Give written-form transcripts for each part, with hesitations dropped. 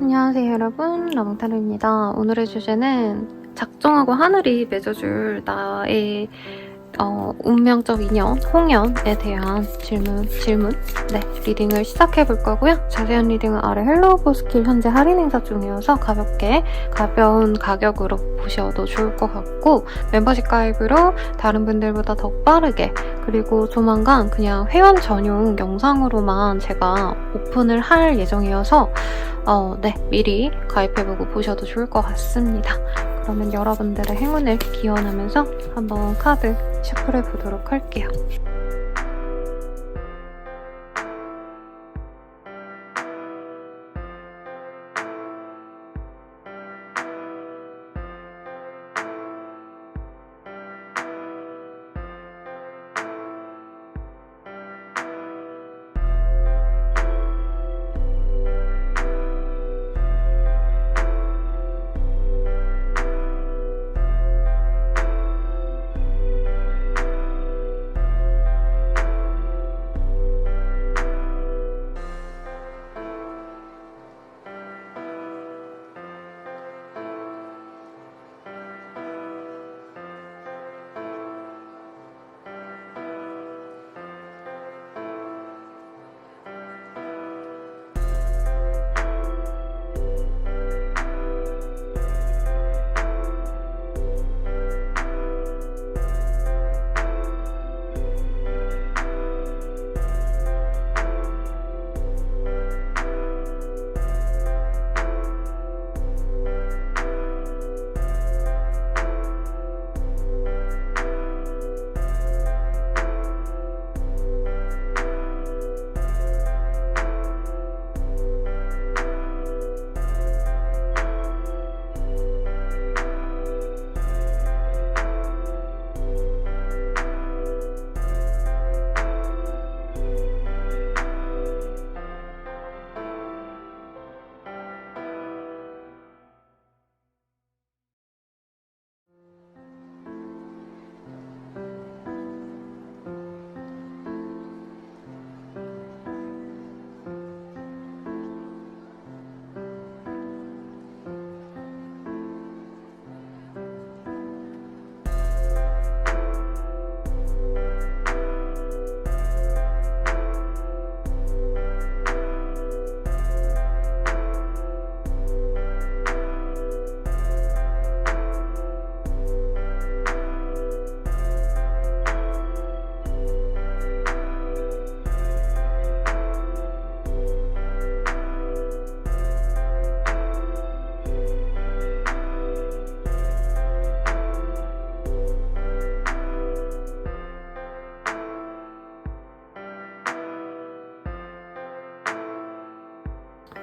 안녕하세요 여러분, 러몽타로입니다. 오늘의 주제는 작정하고 하늘이 맺어줄 나의 운명적 인연, 홍연에 대한 질문 리딩을 시작해볼 거고요. 자세한 리딩은 아래 헬로우보스킬 현재 할인 행사 중이어서 가벼운 가격으로 보셔도 좋을 것 같고, 멤버십 가입으로 다른 분들보다 더 빠르게, 그리고 조만간 그냥 회원 전용 영상으로만 제가 오픈을 할 예정이어서 미리 가입해보고 보셔도 좋을 것 같습니다. 그러면 여러분들의 행운을 기원하면서 한번 카드 셔플해 보도록 할게요.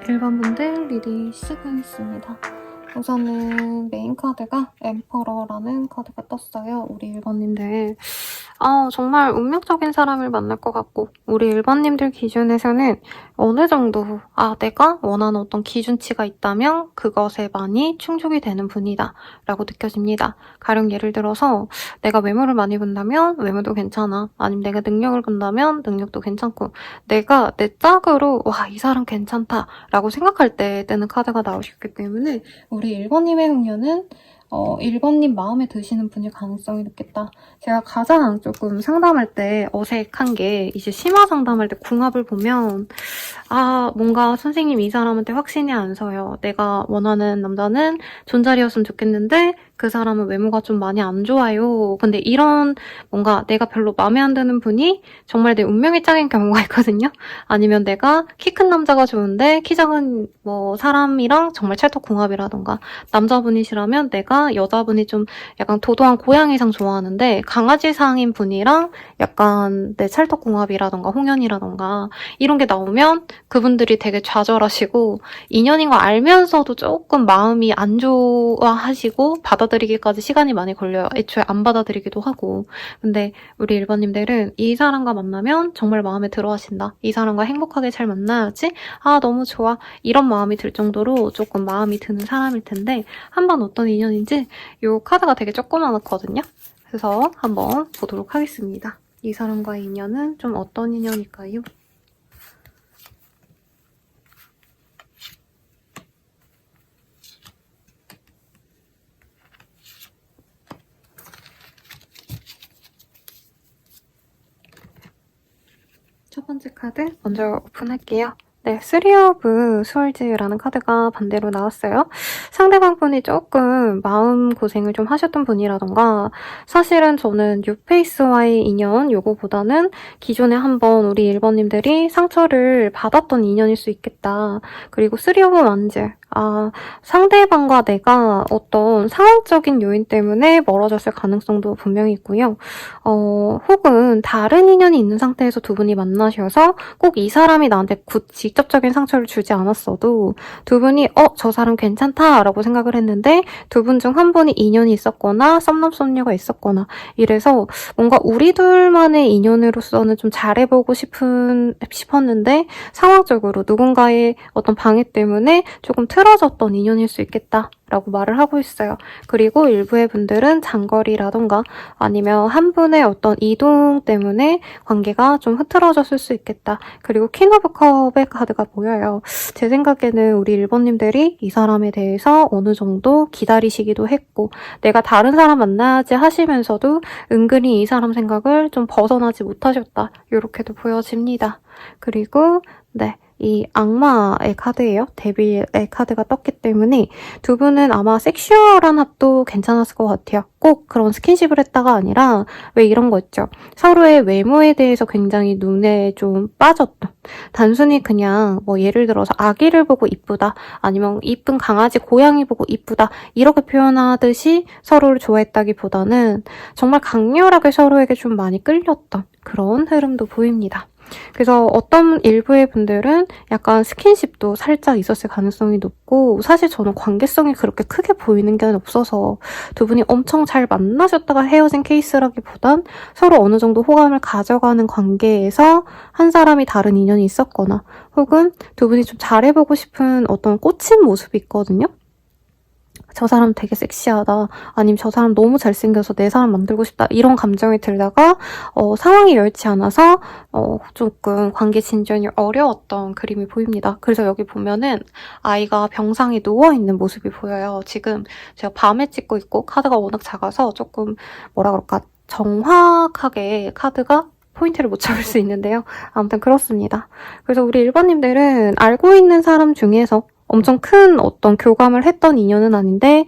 일반 분들 리딩 시작하겠습니다. 우선은 메인 카드가 엠퍼러라는 카드가 떴어요. 우리 1번님들. 정말 운명적인 사람을 만날 것 같고, 우리 1번님들 기준에서는 어느 정도 내가 원하는 어떤 기준치가 있다면 그것에 많이 충족이 되는 분이다 라고 느껴집니다. 가령 예를 들어서 내가 외모를 많이 본다면 외모도 괜찮아. 아니면 내가 능력을 본다면 능력도 괜찮고, 내가 내 짝으로 이 사람 괜찮다 라고 생각할 때 뜨는 카드가 나오셨기 때문에 우리 1번님의 흥년은 1번님 마음에 드시는 분일 가능성이 높겠다. 제가 가장 조금 상담할 때 어색한 게, 이제 심화 상담할 때 궁합을 보면 뭔가 선생님 이 사람한테 확신이 안 서요. 내가 원하는 남자는 존잘이었으면 좋겠는데 그 사람은 외모가 좀 많이 안 좋아요. 근데 이런 뭔가 내가 별로 마음에 안 드는 분이 정말 내 운명이 짝인 경우가 있거든요. 아니면 내가 키 큰 남자가 좋은데 키 작은 사람이랑 정말 찰떡궁합이라던가, 남자분이시라면 내가 여자분이 좀 약간 도도한 고양이상 좋아하는데 강아지상인 분이랑 약간 내 찰떡궁합이라던가 홍연이라던가 이런 게 나오면 그분들이 되게 좌절하시고 인연인 거 알면서도 조금 마음이 안 좋아하시고 받아들이기까지 시간이 많이 걸려요. 애초에 안 받아들이기도 하고. 근데 우리 1번님들은 이 사람과 만나면 정말 마음에 들어 하신다. 이 사람과 행복하게 잘 만나야지. 너무 좋아. 이런 마음이 들 정도로 조금 마음이 드는 사람일 텐데, 한번 어떤 인연인지 이 카드가 되게 조그맣거든요. 그래서 한번 보도록 하겠습니다. 이 사람과의 인연은 좀 어떤 인연일까요? 첫 번째 카드 먼저 오픈할게요. 네, 3 of Swords라는 카드가 반대로 나왔어요. 상대방 분이 조금 마음고생을 좀 하셨던 분이라던가 사실은 저는 뉴페이스와의 인연 요거보다는 기존에 한번 우리 1번님들이 상처를 받았던 인연일 수 있겠다. 그리고 3 of Wands 상대방과 내가 어떤 상황적인 요인 때문에 멀어졌을 가능성도 분명히 있고요. 혹은 다른 인연이 있는 상태에서 두 분이 만나셔서 꼭 이 사람이 나한테 직접적인 상처를 주지 않았어도 두 분이 저 사람 괜찮다라고 생각을 했는데 두 분 중 한 분이 인연이 있었거나 썸남썸녀가 있었거나 이래서 뭔가 우리 둘만의 인연으로서는 좀 잘해보고 싶었는데 상황적으로 누군가의 어떤 방해 때문에 조금 틀어졌던 인연일 수 있겠다 라고 말을 하고 있어요. 그리고 일부의 분들은 장거리라던가 아니면 한 분의 어떤 이동 때문에 관계가 좀 흐트러졌을 수 있겠다. 그리고 퀸 오브 컵의 카드가 보여요. 제 생각에는 우리 1번님들이 이 사람에 대해서 어느 정도 기다리시기도 했고 내가 다른 사람 만나야지 하시면서도 은근히 이 사람 생각을 좀 벗어나지 못하셨다. 이렇게도 보여집니다. 그리고 네. 이 악마의 카드예요. 데빌의 카드가 떴기 때문에 두 분은 아마 섹슈얼한 합도 괜찮았을 것 같아요. 꼭 그런 스킨십을 했다가 아니라 왜 이런 거 있죠. 서로의 외모에 대해서 굉장히 눈에 좀 빠졌던 단순히 그냥 뭐 예를 들어서 아기를 보고 이쁘다 아니면 이쁜 강아지 고양이 보고 이쁘다 이렇게 표현하듯이 서로를 좋아했다기보다는 정말 강렬하게 서로에게 좀 많이 끌렸던 그런 흐름도 보입니다. 그래서 어떤 일부의 분들은 약간 스킨십도 살짝 있었을 가능성이 높고 사실 저는 관계성이 그렇게 크게 보이는 게 없어서 두 분이 엄청 잘 만나셨다가 헤어진 케이스라기보단 서로 어느 정도 호감을 가져가는 관계에서 한 사람이 다른 인연이 있었거나 혹은 두 분이 좀 잘해보고 싶은 어떤 꽂힌 모습이 있거든요. 저 사람 되게 섹시하다. 아니면 저 사람 너무 잘생겨서 내 사람 만들고 싶다. 이런 감정이 들다가 상황이 여의치 않아서 조금 관계 진전이 어려웠던 그림이 보입니다. 그래서 여기 보면은 아이가 병상에 누워있는 모습이 보여요. 지금 제가 밤에 찍고 있고 카드가 워낙 작아서 조금 뭐라 그럴까 정확하게 카드가 포인트를 못 잡을 수 있는데요. 아무튼 그렇습니다. 그래서 우리 1번님들은 알고 있는 사람 중에서 엄청 큰 어떤 교감을 했던 인연은 아닌데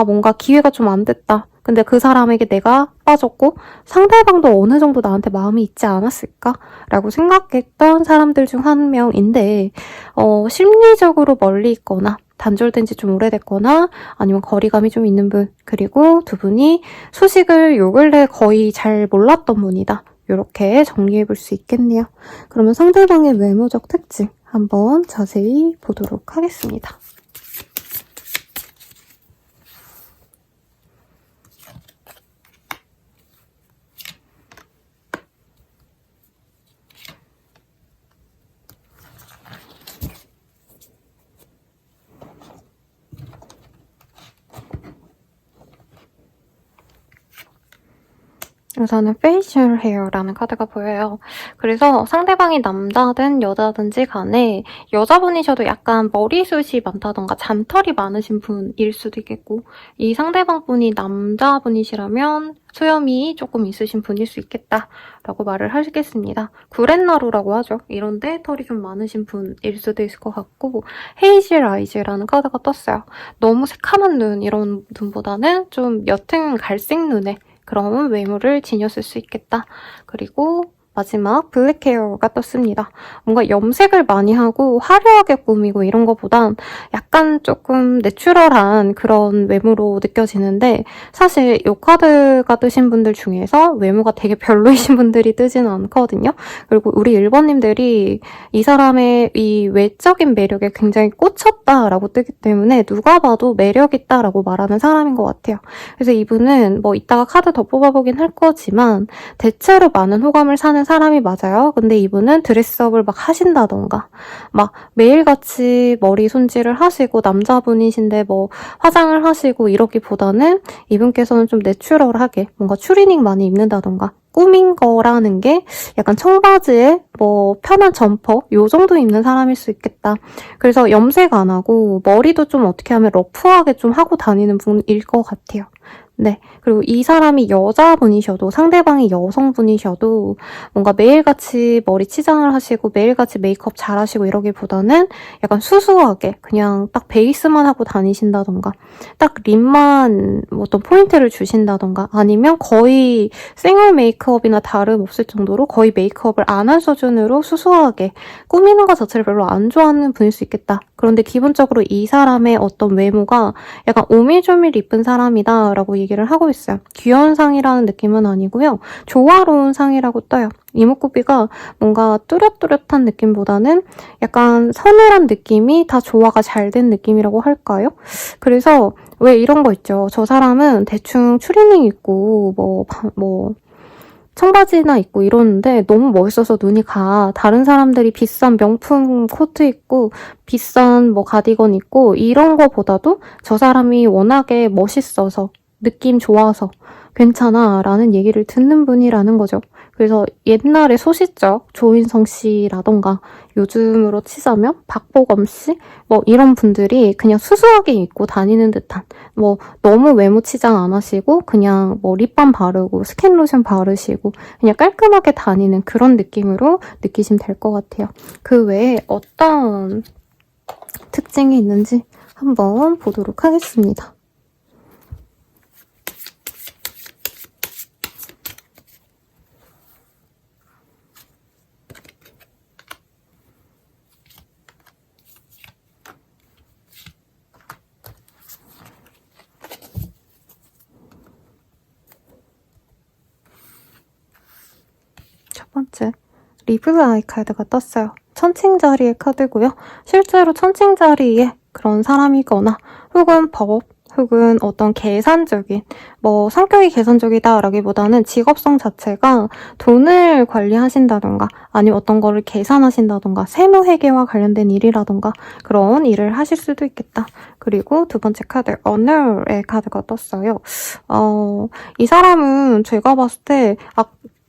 뭔가 기회가 좀 안 됐다. 근데 그 사람에게 내가 빠졌고 상대방도 어느 정도 나한테 마음이 있지 않았을까라고 생각했던 사람들 중 한 명인데 심리적으로 멀리 있거나 단절된 지 좀 오래됐거나 아니면 거리감이 좀 있는 분 그리고 두 분이 소식을 요 근래 거의 잘 몰랐던 분이다. 이렇게 정리해볼 수 있겠네요. 그러면 상대방의 외모적 특징 한번 자세히 보도록 하겠습니다. 우선은 facial hair라는 카드가 보여요. 그래서 상대방이 남자든 여자든지 간에 여자분이셔도 약간 머리숱이 많다던가 잔털이 많으신 분일 수도 있겠고 이 상대방 분이 남자분이시라면 수염이 조금 있으신 분일 수 있겠다라고 말을 하시겠습니다. 구렛나루라고 하죠. 이런데 털이 좀 많으신 분일 수도 있을 것 같고 헤이즐 아이즈라는 카드가 떴어요. 너무 새카만 눈 이런 눈보다는 좀 옅은 갈색 눈에 그런 외모를 지녔을 수 있겠다. 그리고 마지막 블랙 헤어가 떴습니다. 뭔가 염색을 많이 하고 화려하게 꾸미고 이런 것보단 약간 조금 내추럴한 그런 외모로 느껴지는데 사실 이 카드가 뜨신 분들 중에서 외모가 되게 별로이신 분들이 뜨지는 않거든요. 그리고 우리 1번님들이 이 사람의 이 외적인 매력에 굉장히 꽂혔다라고 뜨기 때문에 누가 봐도 매력있다라고 말하는 사람인 것 같아요. 그래서 이분은 뭐 이따가 카드 더 뽑아보긴 할 거지만 대체로 많은 호감을 사는 사람이 맞아요. 근데 이분은 드레스업을 막 하신다던가 막 매일같이 머리 손질을 하시고 남자분이신데 뭐 화장을 하시고 이러기보다는 이분께서는 좀 내추럴하게 뭔가 추리닝 많이 입는다던가 꾸민 거라는 게 약간 청바지에 뭐 편한 점퍼 요 정도 입는 사람일 수 있겠다. 그래서 염색 안 하고 머리도 좀 어떻게 하면 러프하게 좀 하고 다니는 분일 것 같아요. 네. 그리고 이 사람이 여자분이셔도 상대방이 여성분이셔도 뭔가 매일같이 머리 치장을 하시고 매일같이 메이크업 잘하시고 이러기보다는 약간 수수하게 그냥 딱 베이스만 하고 다니신다던가 딱 립만 어떤 포인트를 주신다던가 아니면 거의 생얼 메이크업이나 다름없을 정도로 거의 메이크업을 안 한 수준으로 수수하게 꾸미는 것 자체를 별로 안 좋아하는 분일 수 있겠다. 그런데 기본적으로 이 사람의 어떤 외모가 약간 오밀조밀 이쁜 사람이다 라고 얘기를 하고 있어요. 귀여운 상이라는 느낌은 아니고요. 조화로운 상이라고 떠요. 이목구비가 뭔가 뚜렷뚜렷한 느낌보다는 약간 서늘한 느낌이 다 조화가 잘 된 느낌이라고 할까요? 그래서 왜 이런 거 있죠. 저 사람은 대충 추리닝 입고 청바지나 입고 이러는데 너무 멋있어서 눈이 가. 다른 사람들이 비싼 명품 코트 입고 비싼 가디건 입고 이런 거보다도 저 사람이 워낙에 멋있어서 느낌 좋아서 괜찮아 라는 얘기를 듣는 분이라는 거죠. 그래서 옛날에 소시적 조인성 씨라던가 요즘으로 치자면 박보검 씨? 이런 분들이 그냥 수수하게 입고 다니는 듯한 너무 외모 치장 안 하시고 그냥 립밤 바르고 스킨로션 바르시고 그냥 깔끔하게 다니는 그런 느낌으로 느끼시면 될 것 같아요. 그 외에 어떤 특징이 있는지 한번 보도록 하겠습니다. 첫 번째, 리브 아이 카드가 떴어요. 천칭자리의 카드고요. 실제로 천칭자리에 그런 사람이거나 혹은 법, 혹은 어떤 계산적인, 성격이 계산적이다라기보다는 직업성 자체가 돈을 관리하신다던가 아니면 어떤 거를 계산하신다던가 세무회계와 관련된 일이라던가 그런 일을 하실 수도 있겠다. 그리고 두 번째 카드, 어널의 카드가 떴어요. 이 사람은 제가 봤을 때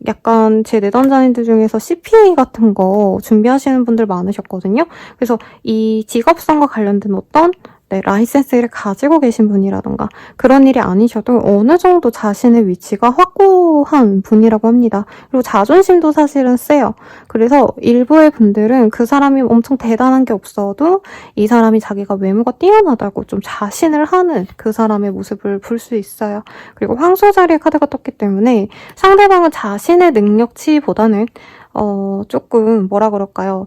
약간 제 내담자님들 중에서 CPA 같은 거 준비하시는 분들 많으셨거든요. 그래서 이 직업성과 관련된 어떤 라이센스를 가지고 계신 분이라던가 그런 일이 아니셔도 어느 정도 자신의 위치가 확고한 분이라고 합니다. 그리고 자존심도 사실은 세요. 그래서 일부의 분들은 그 사람이 엄청 대단한 게 없어도 이 사람이 자기가 외모가 뛰어나다고 좀 자신을 하는 그 사람의 모습을 볼 수 있어요. 그리고 황소자리의 카드가 떴기 때문에 상대방은 자신의 능력치보다는 조금 뭐라 그럴까요?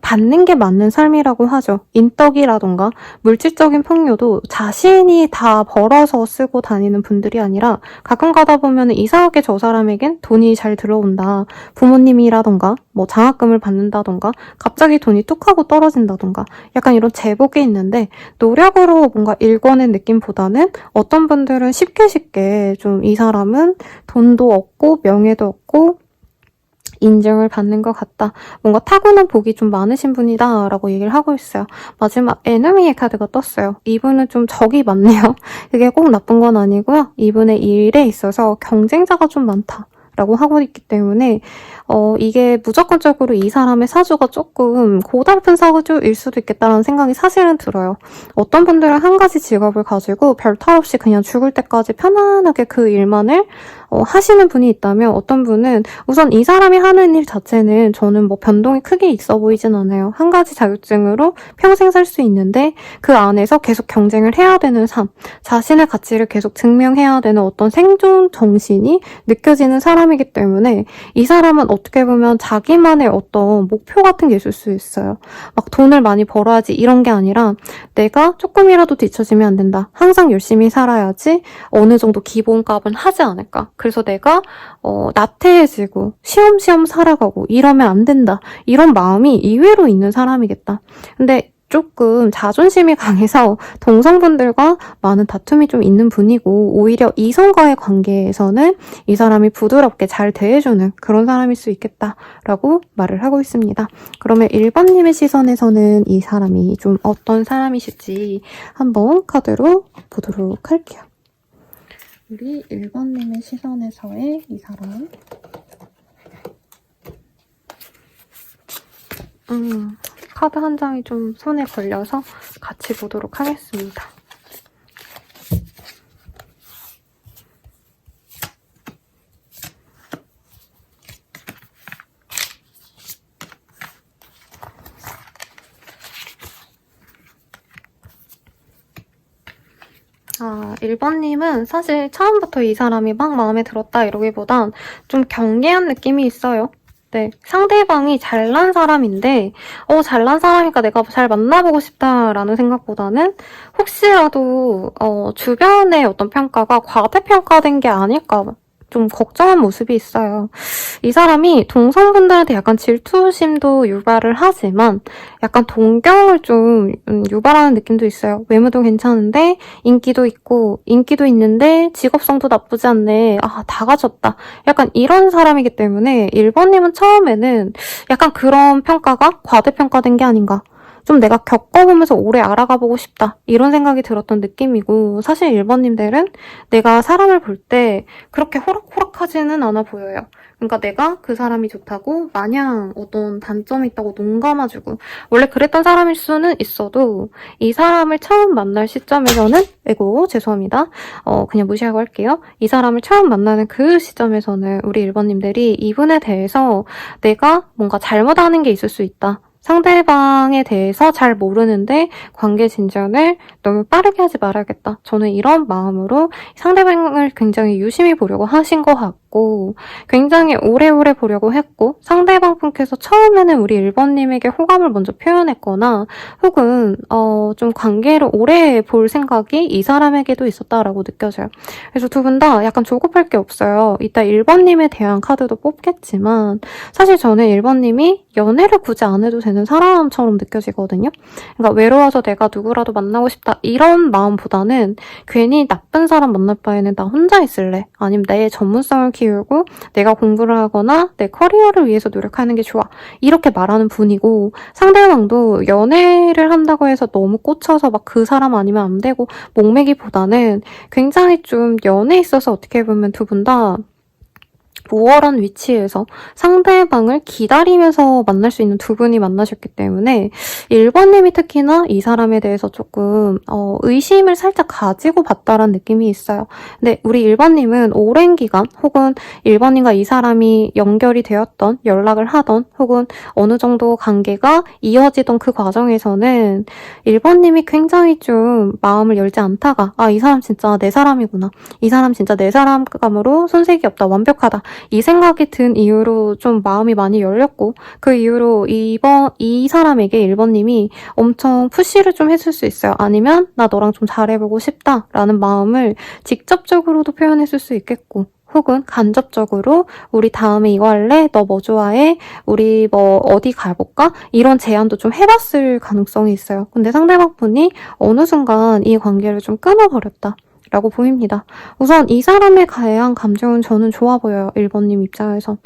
받는 게 맞는 삶이라고 하죠. 인덕이라던가 물질적인 풍요도 자신이 다 벌어서 쓰고 다니는 분들이 아니라 가끔 가다 보면 이상하게 저 사람에겐 돈이 잘 들어온다. 부모님이라던가 장학금을 받는다던가 갑자기 돈이 뚝 하고 떨어진다던가 약간 이런 제복이 있는데 노력으로 뭔가 일궈낸 느낌보다는 어떤 분들은 쉽게 좀 이 사람은 돈도 없고 명예도 없고 인정을 받는 것 같다. 뭔가 타고난 복이 좀 많으신 분이다 라고 얘기를 하고 있어요. 마지막 에너미의 카드가 떴어요. 이분은 좀 적이 많네요. 그게 꼭 나쁜 건 아니고요. 이분의 일에 있어서 경쟁자가 좀 많다. 라고 하고 있기 때문에 이게 무조건적으로 이 사람의 사주가 조금 고달픈 사주일 수도 있겠다라는 생각이 사실은 들어요. 어떤 분들은 한 가지 직업을 가지고 별 탈 없이 그냥 죽을 때까지 편안하게 그 일만을 하시는 분이 있다면 어떤 분은 우선 이 사람이 하는 일 자체는 저는 변동이 크게 있어 보이진 않아요. 한 가지 자격증으로 평생 살 수 있는데 그 안에서 계속 경쟁을 해야 되는 삶, 자신의 가치를 계속 증명해야 되는 어떤 생존 정신이 느껴지는 사람이기 때문에 이 사람은 어떻게 보면 자기만의 어떤 목표 같은 게 있을 수 있어요. 돈을 많이 벌어야지 이런 게 아니라 내가 조금이라도 뒤처지면 안 된다. 항상 열심히 살아야지 어느 정도 기본값은 하지 않을까. 그래서 내가 나태해지고 쉬엄쉬엄 살아가고 이러면 안 된다. 이런 마음이 이외로 있는 사람이겠다. 근데 조금 자존심이 강해서 동성분들과 많은 다툼이 좀 있는 분이고 오히려 이성과의 관계에서는 이 사람이 부드럽게 잘 대해주는 그런 사람일 수 있겠다라고 말을 하고 있습니다. 그러면 1번님의 시선에서는 이 사람이 좀 어떤 사람이실지 한번 카드로 보도록 할게요. 우리 1번님의 시선에서의 이 사람. 카드 한 장이 좀 손에 걸려서 같이 보도록 하겠습니다. 1번님은 사실 처음부터 이 사람이 막 마음에 들었다 이러기보단 좀 경계한 느낌이 있어요. 네, 상대방이 잘난 사람인데 잘난 사람이니까 내가 잘 만나보고 싶다라는 생각보다는 혹시라도 주변의 어떤 평가가 과대평가된 게 아닐까 좀 걱정한 모습이 있어요. 이 사람이 동성분들한테 약간 질투심도 유발을 하지만 약간 동경을 좀 유발하는 느낌도 있어요. 외모도 괜찮은데 인기도 있고 인기도 있는데 직업성도 나쁘지 않네. 다 갖췄다. 약간 이런 사람이기 때문에 1번님은 처음에는 약간 그런 평가가 과대평가된 게 아닌가. 좀 내가 겪어보면서 오래 알아가보고 싶다. 이런 생각이 들었던 느낌이고 사실 1번님들은 내가 사람을 볼 때 그렇게 호락호락하지는 않아 보여요. 그러니까 내가 그 사람이 좋다고 마냥 어떤 단점이 있다고 눈 감아주고 원래 그랬던 사람일 수는 있어도 이 사람을 처음 만날 시점에서는 죄송합니다. 그냥 무시하고 할게요. 이 사람을 처음 만나는 그 시점에서는 우리 1번님들이 이분에 대해서 내가 뭔가 잘못하는 게 있을 수 있다. 상대방에 대해서 잘 모르는데 관계 진전을 너무 빠르게 하지 말아야겠다. 저는 이런 마음으로 상대방을 굉장히 유심히 보려고 하신 것 같고 굉장히 오래오래 보려고 했고 상대방 분께서 처음에는 우리 1번님에게 호감을 먼저 표현했거나 혹은 좀 관계를 오래 볼 생각이 이 사람에게도 있었다라고 느껴져요. 그래서 두 분 다 약간 조급할 게 없어요. 이따 1번님에 대한 카드도 뽑겠지만 사실 저는 1번님이 연애를 굳이 안 해도 되는 사람처럼 느껴지거든요. 그러니까 외로워서 내가 누구라도 만나고 싶다 이런 마음보다는 괜히 나쁜 사람 만날 바에는 나 혼자 있을래. 아니면 내 전문성을 키우고 내가 공부를 하거나 내 커리어를 위해서 노력하는 게 좋아. 이렇게 말하는 분이고 상대방도 연애를 한다고 해서 너무 꽂혀서 막 그 사람 아니면 안 되고 목매기보다는 굉장히 좀 연애에 있어서 어떻게 보면 두 분 다 우월한 위치에서 상대방을 기다리면서 만날 수 있는 두 분이 만나셨기 때문에 1번님이 특히나 이 사람에 대해서 조금 의심을 살짝 가지고 봤다라는 느낌이 있어요. 근데 우리 1번님은 오랜 기간 혹은 1번님과 이 사람이 연결이 되었던 연락을 하던 혹은 어느 정도 관계가 이어지던 그 과정에서는 1번님이 굉장히 좀 마음을 열지 않다가 이 사람 진짜 내 사람이구나. 이 사람 진짜 내 사람감으로 손색이 없다. 완벽하다. 이 생각이 든 이후로 좀 마음이 많이 열렸고 그 이후로 이 사람에게 1번님이 엄청 푸시를 좀 했을 수 있어요. 아니면 나 너랑 좀 잘해보고 싶다라는 마음을 직접적으로도 표현했을 수 있겠고 혹은 간접적으로 우리 다음에 이거 할래? 너 뭐 좋아해? 우리 뭐 어디 가볼까? 이런 제안도 좀 해봤을 가능성이 있어요. 근데 상대방 분이 어느 순간 이 관계를 좀 끊어버렸다. 라고 보입니다. 우선 이 사람에 대한 감정은 저는 좋아 보여요. 1번님 입장에선.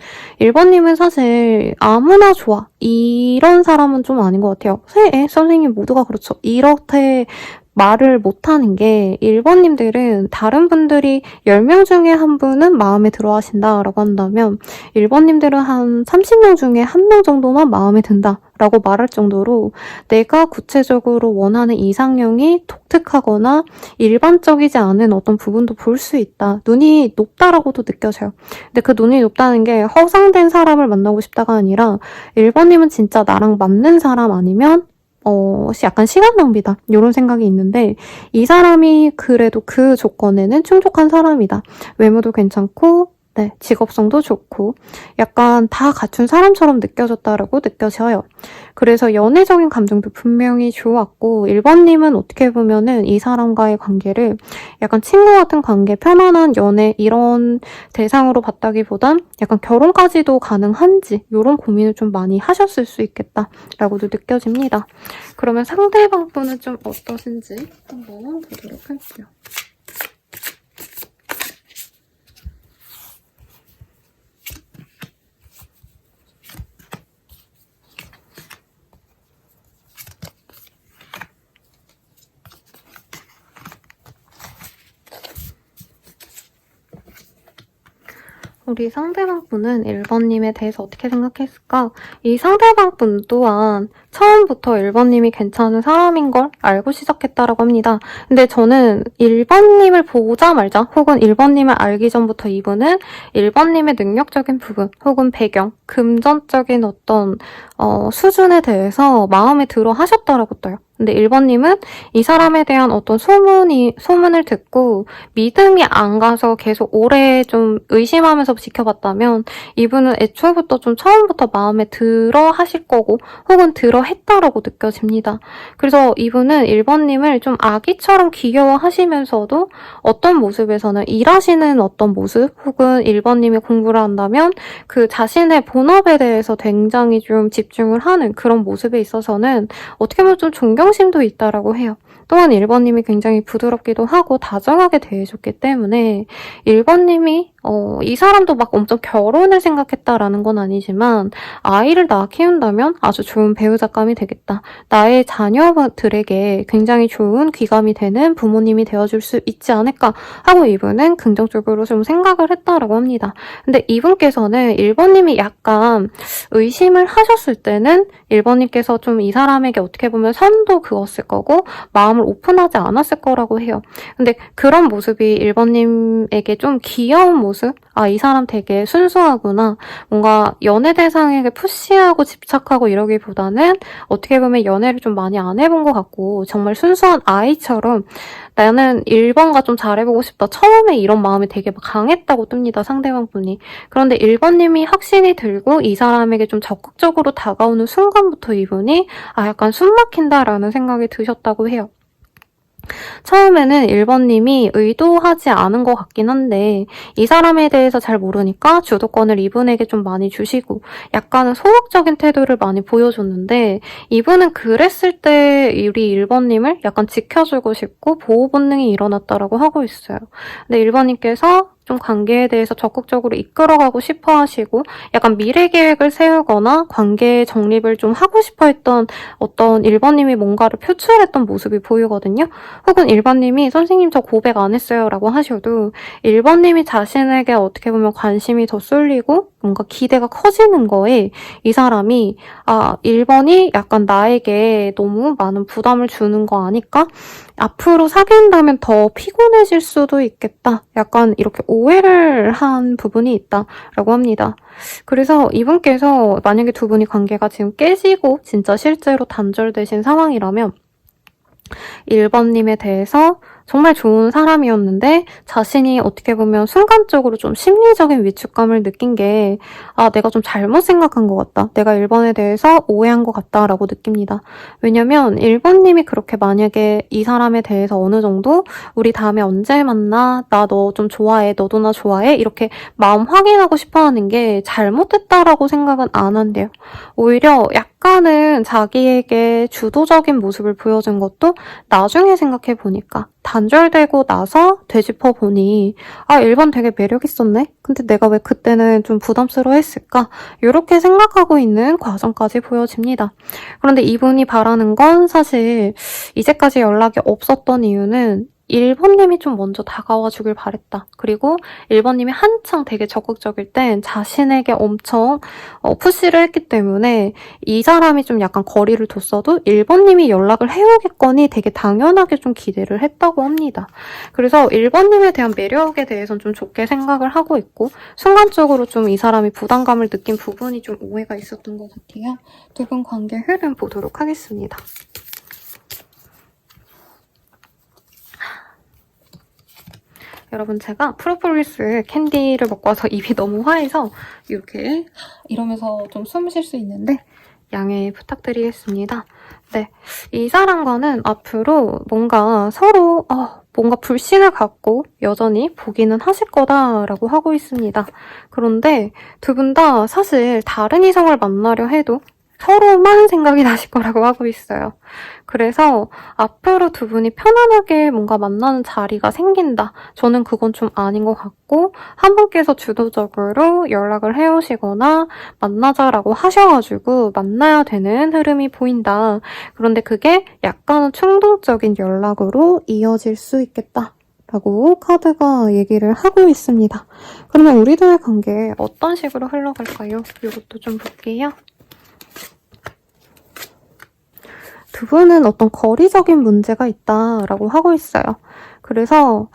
1번님은 사실 아무나 좋아. 이런 사람은 좀 아닌 것 같아요. 선생님 모두가 그렇죠. 이렇게 말을 못하는 게 1번님들은 다른 분들이 10명 중에 한 분은 마음에 들어 하신다라고 한다면 1번님들은 한 30명 중에 1명 정도만 마음에 든다. 라고 말할 정도로 내가 구체적으로 원하는 이상형이 독특하거나 일반적이지 않은 어떤 부분도 볼 수 있다. 눈이 높다라고도 느껴져요. 근데 그 눈이 높다는 게 허상된 사람을 만나고 싶다가 아니라 1번님은 진짜 나랑 맞는 사람 아니면 약간 시간 낭비다. 이런 생각이 있는데 이 사람이 그래도 그 조건에는 충족한 사람이다. 외모도 괜찮고 네, 직업성도 좋고 약간 다 갖춘 사람처럼 느껴졌다라고 느껴져요. 그래서 연애적인 감정도 분명히 좋았고 1번님은 어떻게 보면은 이 사람과의 관계를 약간 친구 같은 관계, 편안한 연애 이런 대상으로 봤다기보단 약간 결혼까지도 가능한지 이런 고민을 좀 많이 하셨을 수 있겠다라고도 느껴집니다. 그러면 상대방 분은 좀 어떠신지 한번 보도록 할게요. 우리 상대방 분은 1번님에 대해서 어떻게 생각했을까? 이 상대방 분 또한 처음부터 1번님이 괜찮은 사람인 걸 알고 시작했다라고 합니다. 근데 저는 1번님을 보자마자 혹은 1번님을 알기 전부터 이분은 1번님의 능력적인 부분 혹은 배경, 금전적인 어떤 수준에 대해서 마음에 들어 하셨다라고 떠요. 근데 1번님은 이 사람에 대한 어떤 소문을 듣고 믿음이 안 가서 계속 오래 좀 의심하면서 지켜봤다면 이분은 애초부터 좀 처음부터 마음에 들어 하실 거고 혹은 들어 했다라고 느껴집니다. 그래서 이분은 1번님을 좀 아기처럼 귀여워하시면서도 어떤 모습에서는 일하시는 어떤 모습 혹은 1번님이 공부를 한다면 그 자신의 본업에 대해서 굉장히 좀 집중을 하는 그런 모습에 있어서는 어떻게 보면 좀 존경심도 있다라고 해요. 또한 1번님이 굉장히 부드럽기도 하고 다정하게 대해줬기 때문에 1번님이 이 사람도 막 엄청 결혼을 생각했다라는 건 아니지만 아이를 낳아 키운다면 아주 좋은 배우자감이 되겠다. 나의 자녀들에게 굉장히 좋은 귀감이 되는 부모님이 되어줄 수 있지 않을까 하고 이분은 긍정적으로 좀 생각을 했다라고 합니다. 근데 이분께서는 1번님이 약간 의심을 하셨을 때는 1번님께서 좀 이 사람에게 어떻게 보면 선도 그었을 거고 마음을 오픈하지 않았을 거라고 해요. 근데 그런 모습이 1번님에게 좀 귀여운 모습? 아, 이 사람 되게 순수하구나. 뭔가 연애 대상에게 푸시하고 집착하고 이러기보다는 어떻게 보면 연애를 좀 많이 안 해본 것 같고 정말 순수한 아이처럼 나는 1번과 좀 잘해보고 싶다. 처음에 이런 마음이 되게 강했다고 뜹니다. 상대방분이. 그런데 1번님이 확신이 들고 이 사람에게 좀 적극적으로 다가오는 순간부터 이분이 약간 숨 막힌다라는 생각이 드셨다고 해요. 처음에는 1번님이 의도하지 않은 것 같긴 한데 이 사람에 대해서 잘 모르니까 주도권을 이분에게 좀 많이 주시고 약간은 소극적인 태도를 많이 보여줬는데 이분은 그랬을 때 우리 1번님을 약간 지켜주고 싶고 보호 본능이 일어났다라고 하고 있어요. 근데 1번님께서 좀 관계에 대해서 적극적으로 이끌어가고 싶어 하시고 약간 미래 계획을 세우거나 관계의 정립을 좀 하고 싶어 했던 어떤 1번님이 뭔가를 표출했던 모습이 보이거든요. 혹은 1번님이 선생님 저 고백 안 했어요 라고 하셔도 1번님이 자신에게 어떻게 보면 관심이 더 쏠리고 뭔가 기대가 커지는 거에 이 사람이 1번이 약간 나에게 너무 많은 부담을 주는 거 아닐까? 앞으로 사귄다면 더 피곤해질 수도 있겠다. 약간 이렇게 오해를 한 부분이 있다라고 합니다. 그래서 이분께서 만약에 두 분이 관계가 지금 깨지고 진짜 실제로 단절되신 상황이라면 1번님에 대해서 정말 좋은 사람이었는데 자신이 어떻게 보면 순간적으로 좀 심리적인 위축감을 느낀 게 내가 좀 잘못 생각한 것 같다. 내가 1번에 대해서 오해한 것 같다라고 느낍니다. 왜냐면 1번님이 그렇게 만약에 이 사람에 대해서 어느 정도 우리 다음에 언제 만나? 나 너 좀 좋아해. 너도 나 좋아해? 이렇게 마음 확인하고 싶어하는 게 잘못했다라고 생각은 안 한대요. 오히려 약간은 자기에게 주도적인 모습을 보여준 것도 나중에 생각해 보니까 단절되고 나서 되짚어 보니 1번 되게 매력 있었네? 근데 내가 왜 그때는 좀 부담스러워 했을까? 이렇게 생각하고 있는 과정까지 보여집니다. 그런데 이분이 바라는 건 사실 이제까지 연락이 없었던 이유는 1번님이 좀 먼저 다가와 주길 바랬다. 그리고 1번님이 한창 되게 적극적일 땐 자신에게 엄청 푸시를 했기 때문에 이 사람이 좀 약간 거리를 뒀어도 1번님이 연락을 해오겠거니 되게 당연하게 좀 기대를 했다고 합니다. 그래서 1번님에 대한 매력에 대해서는 좀 좋게 생각을 하고 있고 순간적으로 좀 이 사람이 부담감을 느낀 부분이 좀 오해가 있었던 것 같아요. 두 분 관계 흐름 보도록 하겠습니다. 여러분 제가 프로폴리스 캔디를 먹고 와서 입이 너무 화해서 이렇게 이러면서 좀 숨 쉴 수 있는데 양해 부탁드리겠습니다. 네, 이 사람과는 앞으로 뭔가 서로 뭔가 불신을 갖고 여전히 보기는 하실 거다라고 하고 있습니다. 그런데 두 분 다 사실 다른 이성을 만나려 해도 서로만 생각이 나실 거라고 하고 있어요. 그래서 앞으로 두 분이 편안하게 뭔가 만나는 자리가 생긴다. 저는 그건 좀 아닌 것 같고 한 분께서 주도적으로 연락을 해오시거나 만나자라고 하셔가지고 만나야 되는 흐름이 보인다. 그런데 그게 약간은 충동적인 연락으로 이어질 수 있겠다. 라고 카드가 얘기를 하고 있습니다. 그러면 우리들의 관계 어떤 식으로 흘러갈까요? 이것도 좀 볼게요. 두 분은 어떤 거리적인 문제가 있다라고 하고 있어요. 그래서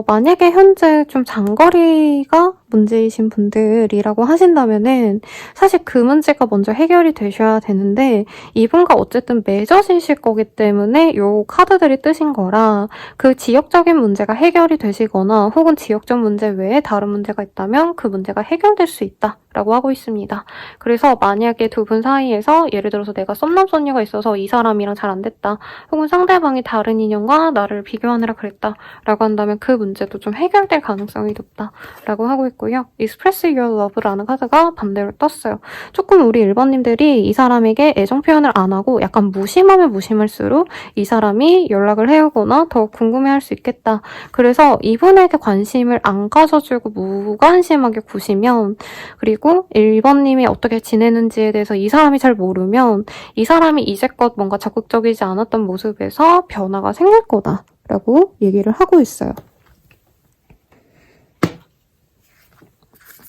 만약에 현재 좀 장거리가 문제이신 분들이라고 하신다면은 사실 그 문제가 먼저 해결이 되셔야 되는데 이분과 어쨌든 맺어지실 거기 때문에 요 카드들이 뜨신 거라 그 지역적인 문제가 해결이 되시거나 혹은 지역적 문제 외에 다른 문제가 있다면 그 문제가 해결될 수 있다라고 하고 있습니다. 그래서 만약에 두 분 사이에서 예를 들어서 내가 썸남썸녀가 있어서 이 사람이랑 잘 안 됐다 혹은 상대방이 다른 인연과 나를 비교하느라 그랬다 라고 한다면 그 문제도 좀 해결될 가능성이 높다라고 하고 있고요. Express Your Love라는 카드가 반대로 떴어요. 조금 우리 1번님들이 이 사람에게 애정 표현을 안 하고 약간 무심하면 무심할수록 이 사람이 연락을 해오거나 더 궁금해할 수 있겠다. 그래서 이분에게 관심을 안 가져주고 무관심하게 구시면 그리고 1번님이 어떻게 지내는지에 대해서 이 사람이 잘 모르면 이 사람이 이제껏 뭔가 적극적이지 않았던 모습에서 변화가 생길 거다라고 얘기를 하고 있어요.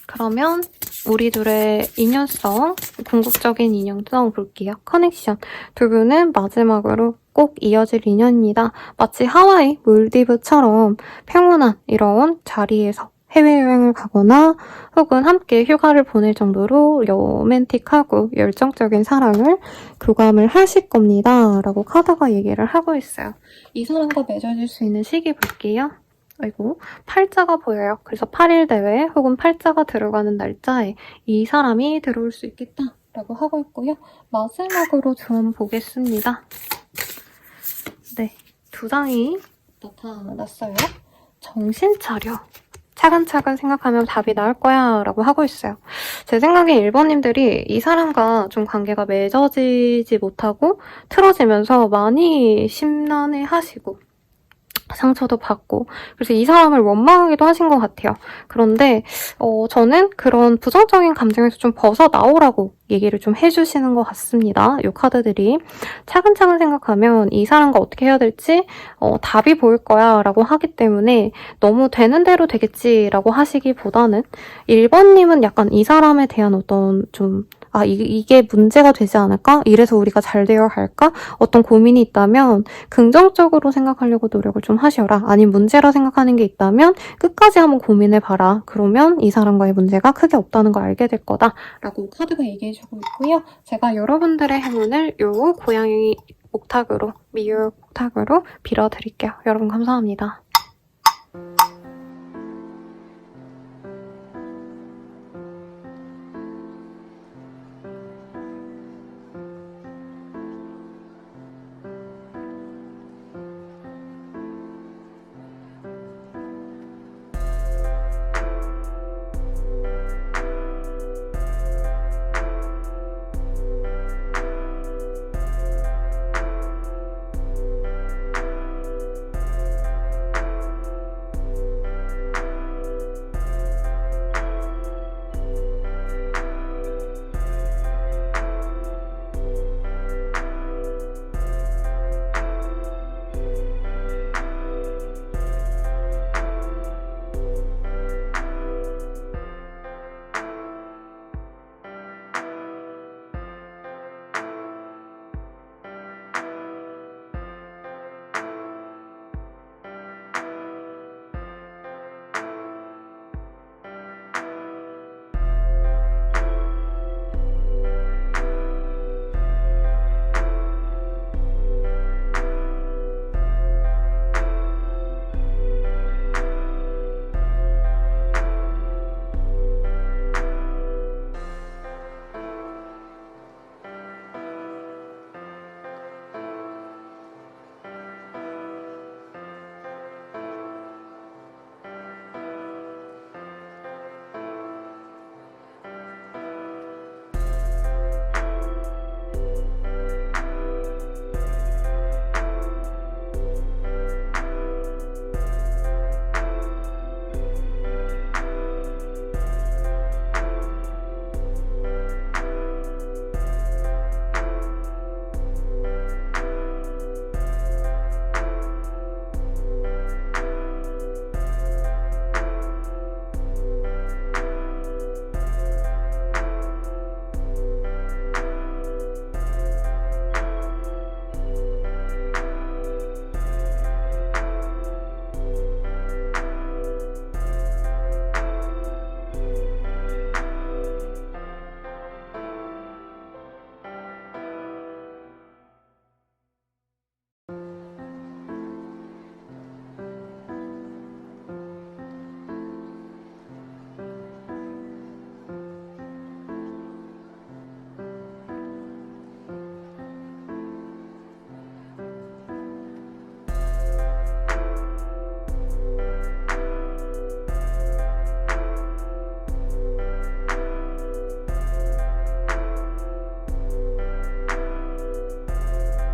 그러면 우리 둘의 인연성, 궁극적인 인연성 볼게요. 커넥션. 두 분은 마지막으로 꼭 이어질 인연입니다. 마치 하와이, 몰디브처럼 평온한 이런 자리에서 해외여행을 가거나 혹은 함께 휴가를 보낼 정도로 로맨틱하고 열정적인 사랑을 교감을 하실 겁니다. 라고 카드가 얘기를 하고 있어요. 이 사람과 맺어질 수 있는 시기 볼게요. 아이고, 팔자가 보여요. 그래서 8일 대회 혹은 팔자가 들어가는 날짜에 이 사람이 들어올 수 있겠다라고 하고 있고요. 마지막으로 좀 보겠습니다. 네, 두 장이 나타났어요. 정신 차려. 차근차근 생각하면 답이 나올 거야 라고 하고 있어요. 제 생각에 1번님들이 이 사람과 좀 관계가 맺어지지 못하고 틀어지면서 많이 심란해 하시고 상처도 받고 그래서 이 사람을 원망하기도 하신 것 같아요. 그런데 저는 그런 부정적인 감정에서 좀 벗어나오라고 얘기를 좀 해주시는 것 같습니다. 이 카드들이 차근차근 생각하면 이 사람과 어떻게 해야 될지 답이 보일 거야 라고 하기 때문에 너무 되는 대로 되겠지라고 하시기보다는 1번님은 약간 이 사람에 대한 어떤 좀 이게 문제가 되지 않을까? 이래서 우리가 잘 되어야 할까? 어떤 고민이 있다면 긍정적으로 생각하려고 노력을 좀 하셔라. 아니면 문제라 생각하는 게 있다면 끝까지 한번 고민해봐라. 그러면 이 사람과의 문제가 크게 없다는 걸 알게 될 거다. 라고 카드가 얘기해주고 있고요. 제가 여러분들의 행운을 요 고양이 옥탁으로, 미유 옥탁으로 빌어드릴게요. 여러분 감사합니다.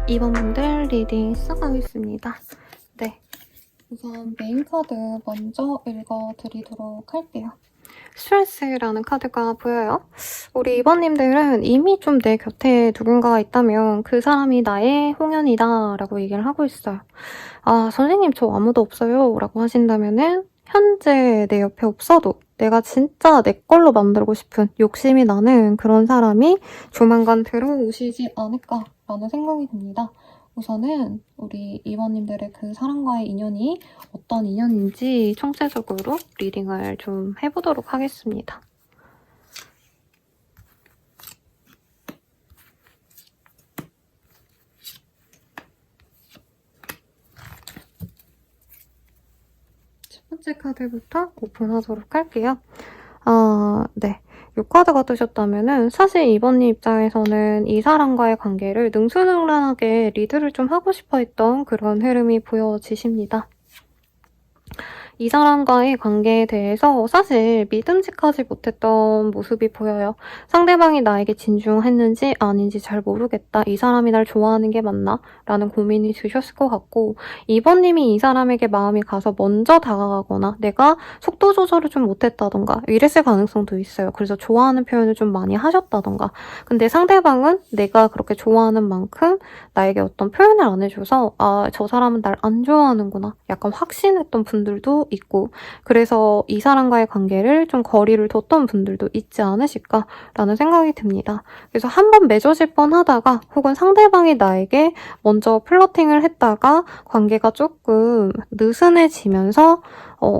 2번 분들 리딩 시작하겠습니다. 네, 우선 메인 카드 먼저 읽어드리도록 할게요. 스트레스라는 카드가 보여요. 우리 2번님들은 이미 좀 내 곁에 누군가가 있다면 그 사람이 나의 홍연이다 라고 얘기를 하고 있어요. 아, 선생님 저 아무도 없어요 라고 하신다면은 현재 내 옆에 없어도 내가 진짜 내 걸로 만들고 싶은 욕심이 나는 그런 사람이 조만간 들어오시지 않을까라는 생각이 듭니다. 우선은 우리 2번님들의 그 사람과의 인연이 어떤 인연인지 총체적으로 리딩을 좀 해보도록 하겠습니다. 첫 번째 카드부터 오픈하도록 할게요. 네. 이 카드가 뜨셨다면은 사실 2번님 입장에서는 이 사람과의 관계를 능수능란하게 리드를 좀 하고 싶어 했던 그런 흐름이 보여지십니다. 이 사람과의 관계에 대해서 사실 믿음직하지 못했던 모습이 보여요. 상대방이 나에게 진중했는지 아닌지 잘 모르겠다. 이 사람이 날 좋아하는 게 맞나? 라는 고민이 드셨을 것 같고 2번님이 이 사람에게 마음이 가서 먼저 다가가거나 내가 속도 조절을 좀 못했다던가 이랬을 가능성도 있어요. 그래서 좋아하는 표현을 좀 많이 하셨다던가 근데 상대방은 내가 그렇게 좋아하는 만큼 나에게 어떤 표현을 안 해줘서 아, 저 사람은 날 안 좋아하는구나. 약간 확신했던 분들도 있고 그래서 이 사람과의 관계를 좀 거리를 뒀던 분들도 있지 않으실까라는 생각이 듭니다. 그래서 한번 맺어질 뻔하다가 혹은 상대방이 나에게 먼저 플러팅을 했다가 관계가 조금 느슨해지면서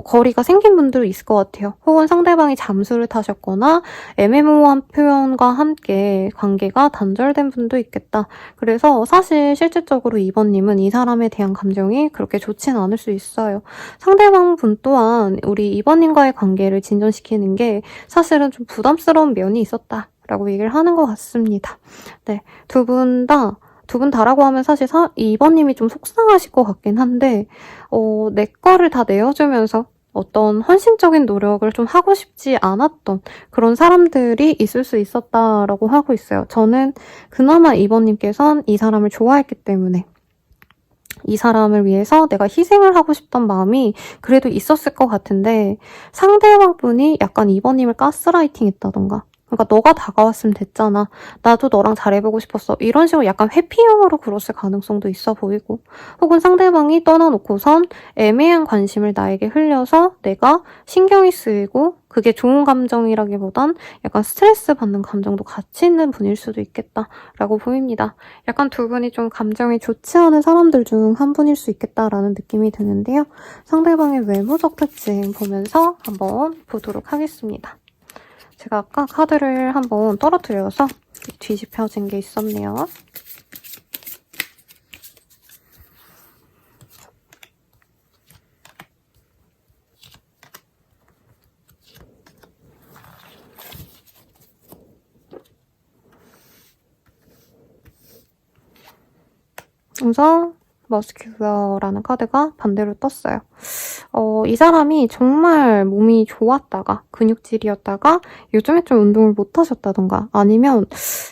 거리가 생긴 분들도 있을 것 같아요. 혹은 상대방이 잠수를 타셨거나 애매모호한 표현과 함께 관계가 단절된 분도 있겠다. 그래서 사실 실질적으로 2번님은 이 사람에 대한 감정이 그렇게 좋진 않을 수 있어요. 상대방 분 또한 우리 2번님과의 관계를 진전시키는 게 사실은 좀 부담스러운 면이 있었다라고 얘기를 하는 것 같습니다. 네, 두 분 다라고 하면 사실 2번님이 좀 속상하실 것 같긴 한데 내 거를 다 내어주면서 어떤 헌신적인 노력을 좀 하고 싶지 않았던 그런 사람들이 있을 수 있었다라고 하고 있어요. 저는 그나마 2번님께선 이 사람을 좋아했기 때문에 이 사람을 위해서 내가 희생을 하고 싶던 마음이 그래도 있었을 것 같은데 상대방 분이 약간 2번님을 가스라이팅 했다던가 그러니까 너가 다가왔으면 됐잖아. 나도 너랑 잘해보고 싶었어. 이런 식으로 약간 회피용으로 굴었을 가능성도 있어 보이고 혹은 상대방이 떠나놓고선 애매한 관심을 나에게 흘려서 내가 신경이 쓰이고 그게 좋은 감정이라기보단 약간 스트레스 받는 감정도 같이 있는 분일 수도 있겠다라고 보입니다. 약간 두 분이 좀 감정이 좋지 않은 사람들 중 한 분일 수 있겠다라는 느낌이 드는데요. 상대방의 외모적 특징 보면서 한번 보도록 하겠습니다. 제가 아까 카드를 한번 떨어뜨려서 뒤집혀진 게 있었네요. 우선 머스큐어라는 카드가 반대로 떴어요. 이 사람이 정말 몸이 좋았다가 근육질이었다가 요즘에 좀 운동을 못 하셨다던가 아니면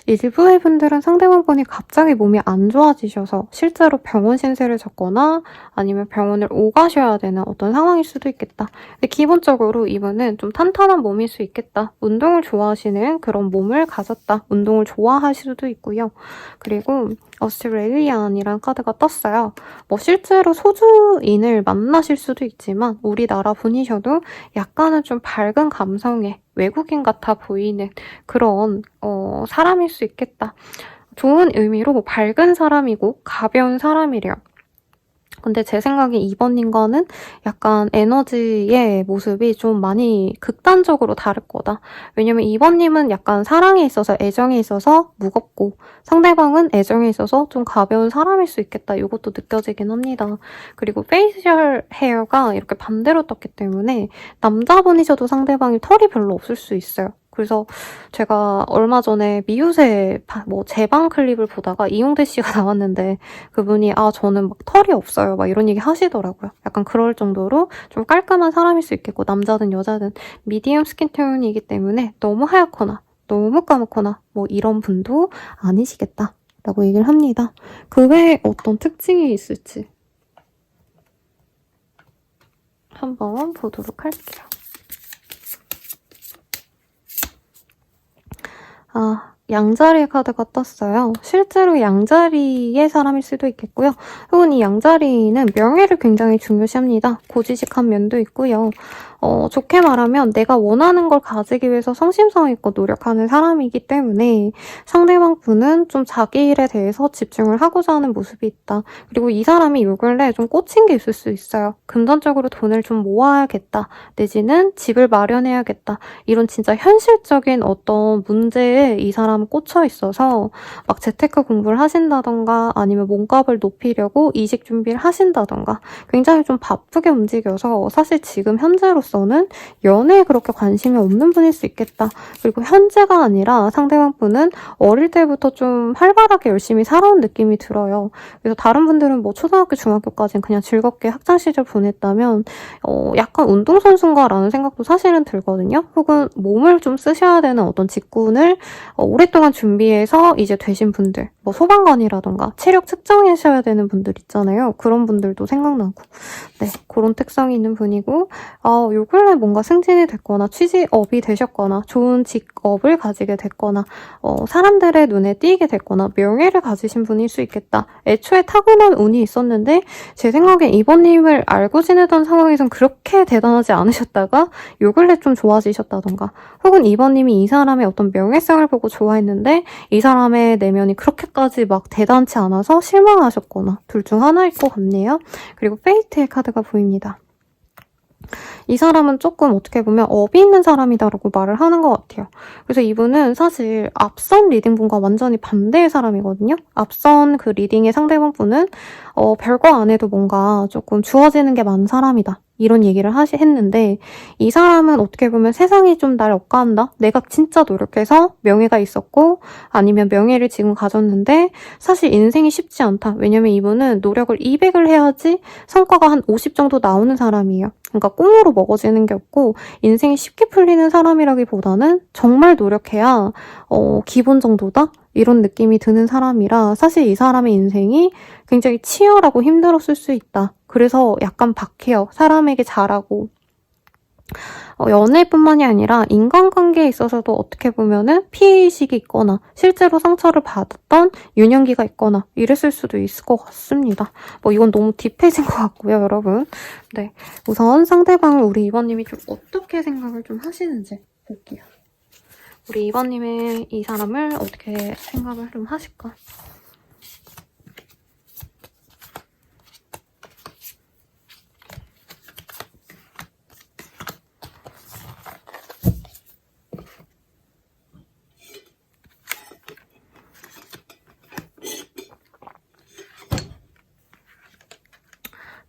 일부의 분들은 상대방분이 갑자기 몸이 안 좋아지셔서 실제로 병원 신세를 졌거나 아니면 병원을 오가셔야 되는 어떤 상황일 수도 있겠다. 근데 기본적으로 이분은 좀 탄탄한 몸일 수 있겠다. 운동을 좋아하시는 그런 몸을 가졌다. 운동을 좋아하실 수도 있고요. 그리고 어스트레일리안이라는 카드가 떴어요. 뭐 실제로 소주인을 만나실 수도 있지만 우리나라 분이셔도 약간은 좀 밝은 감성의 외국인 같아 보이는 그런 사람일 수 있겠다. 좋은 의미로 밝은 사람이고 가벼운 사람이래요. 근데 제 생각에 2번님과는 약간 에너지의 모습이 좀 많이 극단적으로 다를 거다. 왜냐면 2번님은 약간 사랑에 있어서 애정에 있어서 무겁고 상대방은 애정에 있어서 좀 가벼운 사람일 수 있겠다. 이것도 느껴지긴 합니다. 그리고 페이셜 헤어가 이렇게 반대로 떴기 때문에 남자분이셔도 상대방이 털이 별로 없을 수 있어요. 그래서 제가 얼마 전에 미우새 제방 클립을 보다가 이용대 씨가 나왔는데 그분이 저는 막 털이 없어요 막 이런 얘기 하시더라고요. 약간 그럴 정도로 좀 깔끔한 사람일 수 있겠고 남자든 여자든 미디엄 스킨 톤이기 때문에 너무 하얗거나 너무 까맣거나 뭐 이런 분도 아니시겠다 라고 얘기를 합니다. 그 외에 어떤 특징이 있을지 한번 보도록 할게요. 양자리 카드가 떴어요. 실제로 양자리의 사람일 수도 있겠고요. 혹은 이 양자리는 명예를 굉장히 중요시합니다. 고지식한 면도 있고요. 좋게 말하면 내가 원하는 걸 가지기 위해서 성심성의껏 노력하는 사람이기 때문에 상대방 분은 좀 자기 일에 대해서 집중을 하고자 하는 모습이 있다. 그리고 이 사람이 요 근래 좀 꽂힌 게 있을 수 있어요. 금전적으로 돈을 좀 모아야겠다. 내지는 집을 마련해야겠다. 이런 진짜 현실적인 어떤 문제에 이 사람은 꽂혀 있어서 막 재테크 공부를 하신다던가 아니면 몸값을 높이려고 이직 준비를 하신다던가 굉장히 좀 바쁘게 움직여서 사실 지금 현재로서는 연애에 그렇게 관심이 없는 분일 수 있겠다. 그리고 현재가 아니라 상대방 분은 어릴 때부터 좀 활발하게 열심히 살아온 느낌이 들어요. 그래서 다른 분들은 뭐 초등학교, 중학교까지는 그냥 즐겁게 학창시절 보냈다면 약간 운동선수인가라는 생각도 사실은 들거든요. 혹은 몸을 좀 쓰셔야 되는 어떤 직군을 오랫동안 준비해서 이제 되신 분들, 뭐 소방관이라던가 체력 측정하셔야 되는 분들 있잖아요. 그런 분들도 생각나고 네, 그런 특성이 있는 분이고 요 근래 뭔가 승진이 됐거나 취직업이 되셨거나 좋은 직업을 가지게 됐거나 사람들의 눈에 띄게 됐거나 명예를 가지신 분일 수 있겠다. 애초에 타고난 운이 있었는데 제 생각에 이번님을 알고 지내던 상황에선 그렇게 대단하지 않으셨다가 요 근래 좀 좋아지셨다던가 혹은 이번님이 이 사람의 어떤 명예성을 보고 좋아했는데 이 사람의 내면이 그렇게까지 막 대단치 않아서 실망하셨거나 둘 중 하나일 것 같네요. 그리고 페이트의 카드가 보입니다. 이 사람은 조금 어떻게 보면 업이 있는 사람이다라고 말을 하는 것 같아요. 그래서 이분은 사실 앞선 리딩분과 완전히 반대의 사람이거든요. 앞선 그 리딩의 상대방 분은 별거 안 해도 뭔가 조금 주어지는 게 많은 사람이다. 이런 얘기를 했는데 이 사람은 어떻게 보면 세상이 좀 날 억까한다. 내가 진짜 노력해서 명예가 있었고 아니면 명예를 지금 가졌는데 사실 인생이 쉽지 않다. 왜냐면 이분은 노력을 200을 해야지 성과가 한 50 정도 나오는 사람이에요. 그러니까 꽁으로 먹어지는 게 없고 인생이 쉽게 풀리는 사람이라기보다는 정말 노력해야 기본 정도다? 이런 느낌이 드는 사람이라 사실 이 사람의 인생이 굉장히 치열하고 힘들었을 수 있다. 그래서 약간 박해요. 사람에게 잘하고 연애뿐만이 아니라 인간관계에 있어서도 어떻게 보면은 피해의식이 있거나 실제로 상처를 받았던 유년기가 있거나 이랬을 수도 있을 것 같습니다. 뭐 이건 너무 딥해진 것 같고요, 여러분. 네, 우선 상대방을 우리 2번님이 좀 어떻게 생각을 좀 하시는지 볼게요. 우리 2번님의 이 사람을 어떻게 생각을 좀 하실까?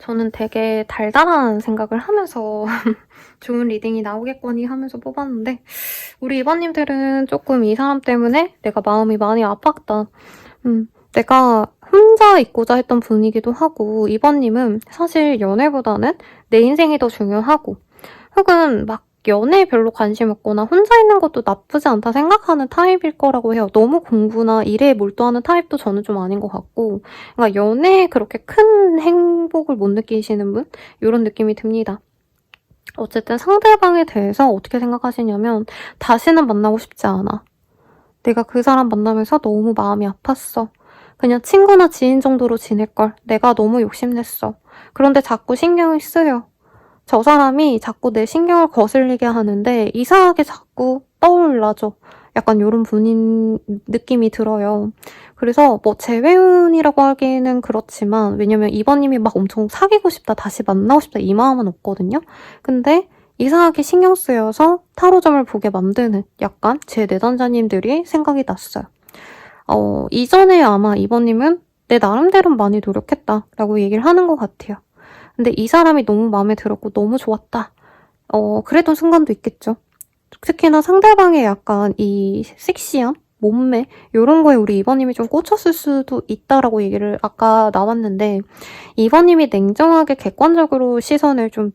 저는 되게 달달한 생각을 하면서 좋은 리딩이 나오겠거니 하면서 뽑았는데 우리 2번님들은 조금 이 사람 때문에 내가 마음이 많이 아팠다. 내가 혼자 있고자 했던 분이기도 하고 2번님은 사실 연애보다는 내 인생이 더 중요하고 혹은 막 연애에 별로 관심 없거나 혼자 있는 것도 나쁘지 않다 생각하는 타입일 거라고 해요. 너무 공부나 일에 몰두하는 타입도 저는 좀 아닌 것 같고 그러니까 연애에 그렇게 큰 행복을 못 느끼시는 분? 이런 느낌이 듭니다. 어쨌든 상대방에 대해서 어떻게 생각하시냐면 다시는 만나고 싶지 않아. 내가 그 사람 만나면서 너무 마음이 아팠어. 그냥 친구나 지인 정도로 지낼걸. 내가 너무 욕심냈어. 그런데 자꾸 신경이 쓰여. 저 사람이 자꾸 내 신경을 거슬리게 하는데 이상하게 자꾸 떠올라져. 약간 이런 분인 느낌이 들어요. 그래서 뭐 재회운이라고 하기는 그렇지만 왜냐면 2번님이 막 엄청 사귀고 싶다, 다시 만나고 싶다 이 마음은 없거든요. 근데 이상하게 신경 쓰여서 타로점을 보게 만드는 약간 제 내담자님들이 생각이 났어요. 이전에 아마 2번님은 내 나름대로 많이 노력했다라고 얘기를 하는 것 같아요. 근데 이 사람이 너무 마음에 들었고 너무 좋았다. 그랬던 순간도 있겠죠. 특히나 상대방의 약간 이 섹시함, 몸매 이런 거에 우리 2번님이 좀 꽂혔을 수도 있다라고 얘기를 아까 나왔는데 2번님이 냉정하게 객관적으로 시선을 좀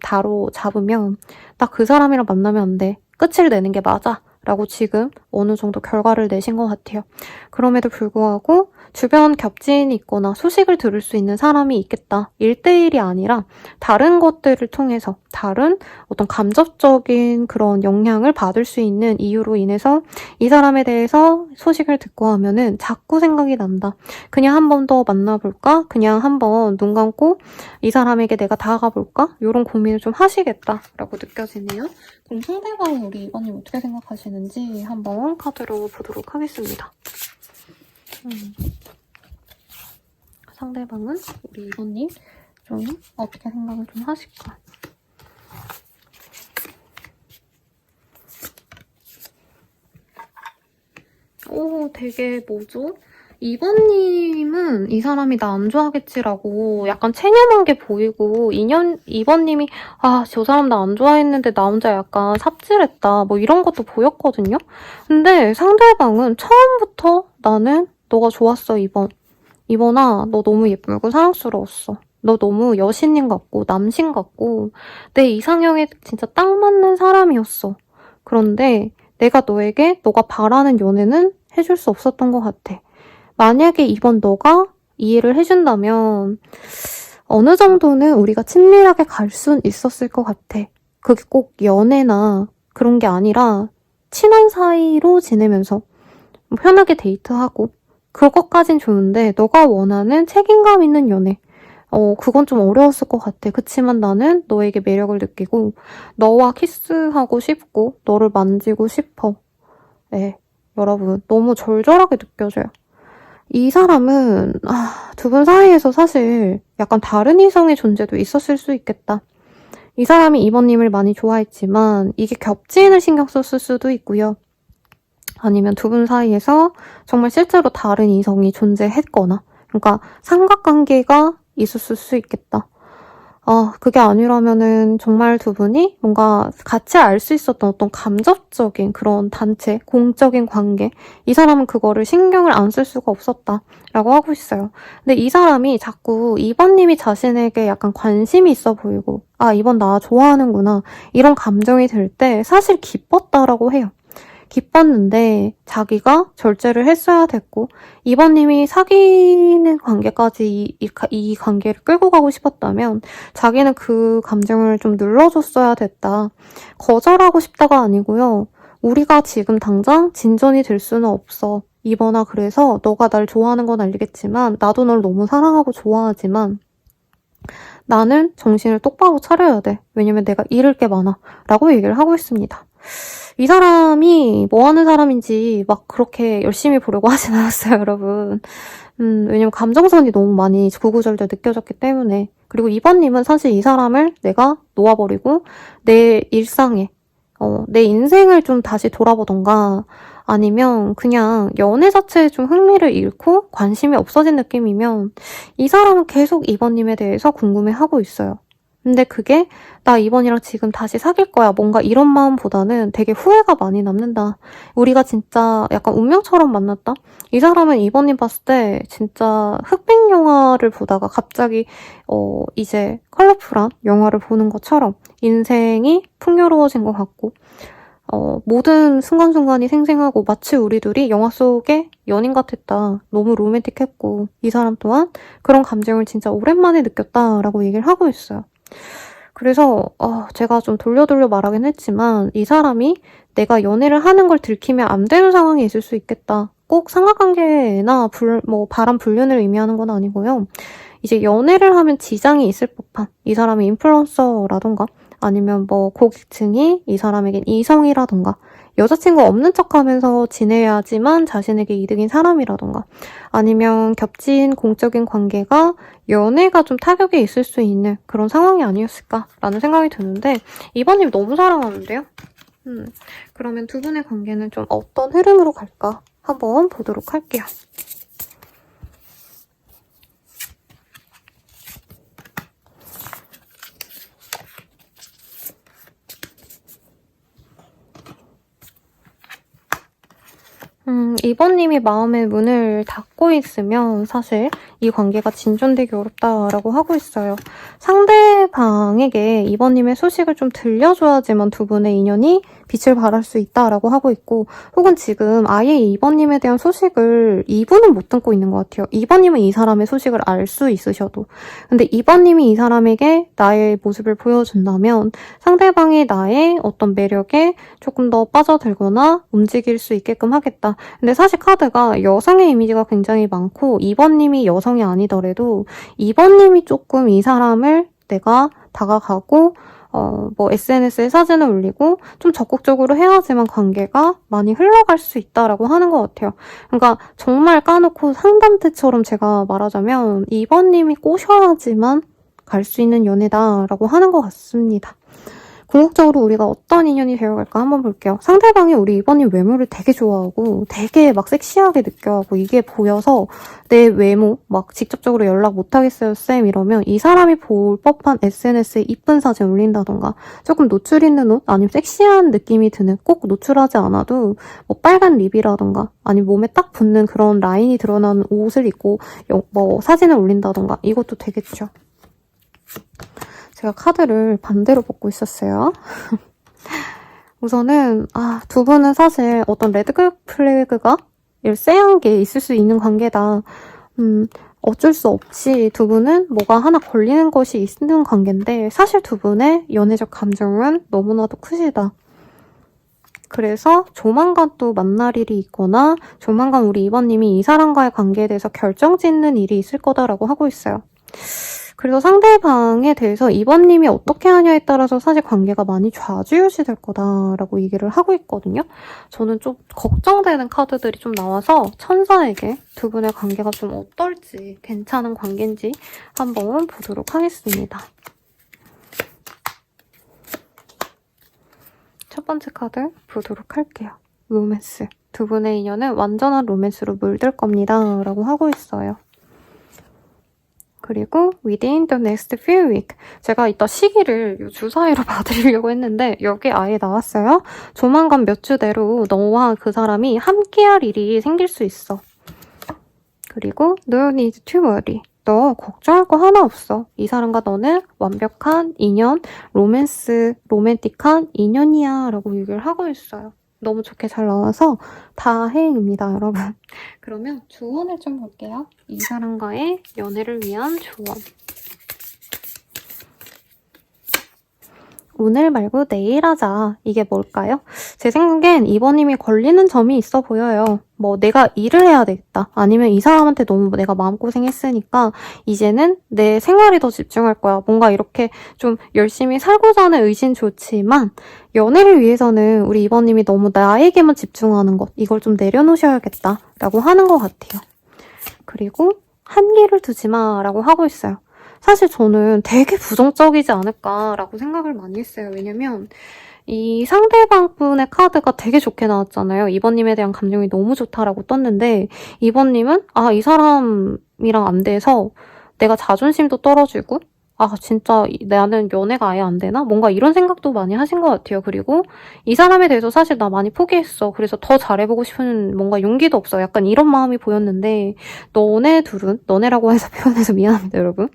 잡으면 나 그 사람이랑 만나면 안 돼. 끝을 내는 게 맞아. 라고 지금 어느 정도 결과를 내신 것 같아요. 그럼에도 불구하고 주변 겹친이 있거나 소식을 들을 수 있는 사람이 있겠다. 1대1이 아니라 다른 것들을 통해서 다른 어떤 감정적인 그런 영향을 받을 수 있는 이유로 인해서 이 사람에 대해서 소식을 듣고 하면은 자꾸 생각이 난다. 그냥 한 번 더 만나볼까? 그냥 한번 눈 감고 이 사람에게 내가 다가가 볼까? 이런 고민을 좀 하시겠다라고 느껴지네요. 그럼 상대방 우리 이번님 어떻게 생각하시는지 한번 카드로 보도록 하겠습니다. 상대방은 우리 이번님 좀 어떻게 생각을 좀 하실까? 오, 되게 뭐죠? 2번님은 이 사람이 나 안 좋아하겠지라고 약간 체념한 게 보이고 2번님이 저 사람 나 안 좋아했는데 나 혼자 약간 삽질했다 뭐 이런 것도 보였거든요? 근데 상대방은 처음부터 나는 너가 좋았어 2번. 2번아 너 너무 예쁘고 사랑스러웠어. 너 너무 여신님 같고 남신 같고 내 이상형에 진짜 딱 맞는 사람이었어. 그런데 내가 너에게 너가 바라는 연애는 해줄 수 없었던 것 같아. 만약에 이번 너가 이해를 해준다면 어느 정도는 우리가 친밀하게 갈 순 있었을 것 같아. 그게 꼭 연애나 그런 게 아니라 친한 사이로 지내면서 편하게 데이트하고 그것까진 좋은데 너가 원하는 책임감 있는 연애 그건 좀 어려웠을 것 같아. 그치만 나는 너에게 매력을 느끼고 너와 키스하고 싶고 너를 만지고 싶어. 네, 여러분 너무 절절하게 느껴져요. 이 사람은 두 분 사이에서 사실 약간 다른 이성의 존재도 있었을 수 있겠다. 이 사람이 이번님을 많이 좋아했지만 이게 겹치인을 신경 썼을 수도 있고요. 아니면 두 분 사이에서 정말 실제로 다른 이성이 존재했거나 그러니까 삼각관계가 있었을 수 있겠다. 그게 아니라면은 정말 두 분이 뭔가 같이 알 수 있었던 어떤 감정적인 그런 단체, 공적인 관계 이 사람은 그거를 신경을 안 쓸 수가 없었다라고 하고 있어요. 근데 이 사람이 자꾸 2번님이 자신에게 약간 관심이 있어 보이고 2번 나 좋아하는구나 이런 감정이 들 때 사실 기뻤다라고 해요. 기뻤는데 자기가 절제를 했어야 됐고 2번님이 사귀는 관계까지 이 관계를 끌고 가고 싶었다면 자기는 그 감정을 좀 눌러줬어야 됐다. 거절하고 싶다가 아니고요. 우리가 지금 당장 진전이 될 수는 없어. 2번아 그래서 너가 날 좋아하는 건 알겠지만 나도 널 너무 사랑하고 좋아하지만 나는 정신을 똑바로 차려야 돼. 왜냐면 내가 잃을 게 많아. 라고 얘기를 하고 있습니다. 이 사람이 뭐 하는 사람인지 막 그렇게 열심히 보려고 하진 않았어요, 여러분. 왜냐면 감정선이 너무 많이 구구절절 느껴졌기 때문에. 그리고 2번님은 사실 이 사람을 내가 놓아버리고 내 일상에, 내 인생을 좀 다시 돌아보던가 아니면 그냥 연애 자체에 좀 흥미를 잃고 관심이 없어진 느낌이면 이 사람은 계속 2번님에 대해서 궁금해하고 있어요. 근데 그게 나 2번이랑 지금 다시 사귈 거야. 뭔가 이런 마음보다는 되게 후회가 많이 남는다. 우리가 진짜 약간 운명처럼 만났다. 이 사람은 2번님 봤을 때 진짜 흑백 영화를 보다가 갑자기 이제 컬러풀한 영화를 보는 것처럼 인생이 풍요로워진 것 같고 모든 순간순간이 생생하고 마치 우리 둘이 영화 속의 연인 같았다. 너무 로맨틱했고 이 사람 또한 그런 감정을 진짜 오랜만에 느꼈다라고 얘기를 하고 있어요. 그래서 제가 좀 돌려 말하긴 했지만 이 사람이 내가 연애를 하는 걸 들키면 안 되는 상황이 있을 수 있겠다. 꼭 삼각관계나 바람 불륜을 의미하는 건 아니고요. 이제 연애를 하면 지장이 있을 법한 이 사람이 인플루언서라던가 아니면 고객층이 이 사람에겐 이성이라던가 여자친구 없는 척하면서 지내야지만 자신에게 이득인 사람이라던가 아니면 겹친 공적인 관계가 연애가 좀 타격이 있을 수 있는 그런 상황이 아니었을까라는 생각이 드는데 2번님 너무 사랑하는데요? 그러면 두 분의 관계는 좀 어떤 흐름으로 갈까 한번 보도록 할게요. 이번님이 마음의 문을 닫고 있으면 사실 이 관계가 진전되기 어렵다라고 하고 있어요. 상대방에게 이번님의 소식을 좀 들려줘야지만 두 분의 인연이 빛을 발할 수 있다라고 하고 있고, 혹은 지금 아예 2번님에 대한 소식을 2분은 못 듣고 있는 것 같아요. 2번님은 이 사람의 소식을 알 수 있으셔도. 근데 2번님이 이 사람에게 나의 모습을 보여준다면 상대방이 나의 어떤 매력에 조금 더 빠져들거나 움직일 수 있게끔 하겠다. 근데 사실 카드가 여성의 이미지가 굉장히 많고 2번님이 여성이 아니더라도 2번님이 조금 이 사람을 내가 다가가고 SNS에 사진을 올리고 좀 적극적으로 해야지만 관계가 많이 흘러갈 수 있다라고 하는 것 같아요. 그러니까 정말 까놓고 상담대처럼 제가 말하자면 2번님이 꼬셔야지만 갈 수 있는 연애다라고 하는 것 같습니다. 궁극적으로 우리가 어떤 인연이 되어갈까 한번 볼게요. 상대방이 우리 2번님 외모를 되게 좋아하고 되게 막 섹시하게 느껴하고 이게 보여서 내 외모 막 직접적으로 연락 못하겠어요 쌤 이러면 이 사람이 볼 법한 SNS에 이쁜 사진 올린다던가 조금 노출 있는 옷 아니면 섹시한 느낌이 드는 꼭 노출하지 않아도 뭐 빨간 립이라던가 아니면 몸에 딱 붙는 그런 라인이 드러나는 옷을 입고 사진을 올린다던가 이것도 되겠죠. 제가 카드를 반대로 뽑고 있었어요. 우선은 두 분은 사실 어떤 레드 플래그가 쎄한 게 있을 수 있는 관계다. 어쩔 수 없이 두 분은 뭐가 하나 걸리는 것이 있는 관계인데 사실 두 분의 연애적 감정은 너무나도 크시다. 그래서 조만간 또 만날 일이 있거나 조만간 우리 2번님이 이 사람과의 관계에 대해서 결정짓는 일이 있을 거다라고 하고 있어요. 그래서 상대방에 대해서 2번님이 어떻게 하냐에 따라서 사실 관계가 많이 좌지우지 될 거다라고 얘기를 하고 있거든요. 저는 좀 걱정되는 카드들이 좀 나와서 천사에게 두 분의 관계가 좀 어떨지 괜찮은 관계인지 한번 보도록 하겠습니다. 첫 번째 카드 보도록 할게요. 로맨스. 두 분의 인연은 완전한 로맨스로 물들 겁니다. 라고 하고 있어요. 그리고 within the next few weeks. 제가 이따 시기를 이 주사위로 봐드리려고 했는데 여기 아예 나왔어요. 조만간 몇 주 내로 너와 그 사람이 함께할 일이 생길 수 있어. 그리고 no need to worry. 너 걱정할 거 하나 없어. 이 사람과 너는 완벽한 인연, 로맨틱한 인연이야 라고 얘기를 하고 있어요. 너무 좋게 잘 나와서 다행입니다, 여러분. 그러면 조언을 좀 볼게요. 이 사람과의 연애를 위한 조언. 오늘 말고 내일 하자. 이게 뭘까요? 제 생각엔 2번님이 걸리는 점이 있어 보여요. 내가 일을 해야 되겠다. 아니면 이 사람한테 너무 내가 마음고생했으니까 이제는 내 생활에 더 집중할 거야. 뭔가 이렇게 좀 열심히 살고자 하는 의지는 좋지만 연애를 위해서는 우리 2번님이 너무 나에게만 집중하는 것 이걸 좀 내려놓으셔야겠다 라고 하는 것 같아요. 그리고 한계를 두지 마라고 하고 있어요. 사실 저는 되게 부정적이지 않을까라고 생각을 많이 했어요. 왜냐면 이 상대방 분의 카드가 되게 좋게 나왔잖아요. 2번님에 대한 감정이 너무 좋다라고 떴는데 2번님은 이 사람이랑 안 돼서 내가 자존심도 떨어지고 진짜 나는 연애가 아예 안 되나? 뭔가 이런 생각도 많이 하신 것 같아요. 그리고 이 사람에 대해서 사실 나 많이 포기했어. 그래서 더 잘해보고 싶은 뭔가 용기도 없어. 약간 이런 마음이 보였는데 너네라고 해서 표현해서 미안합니다, 여러분.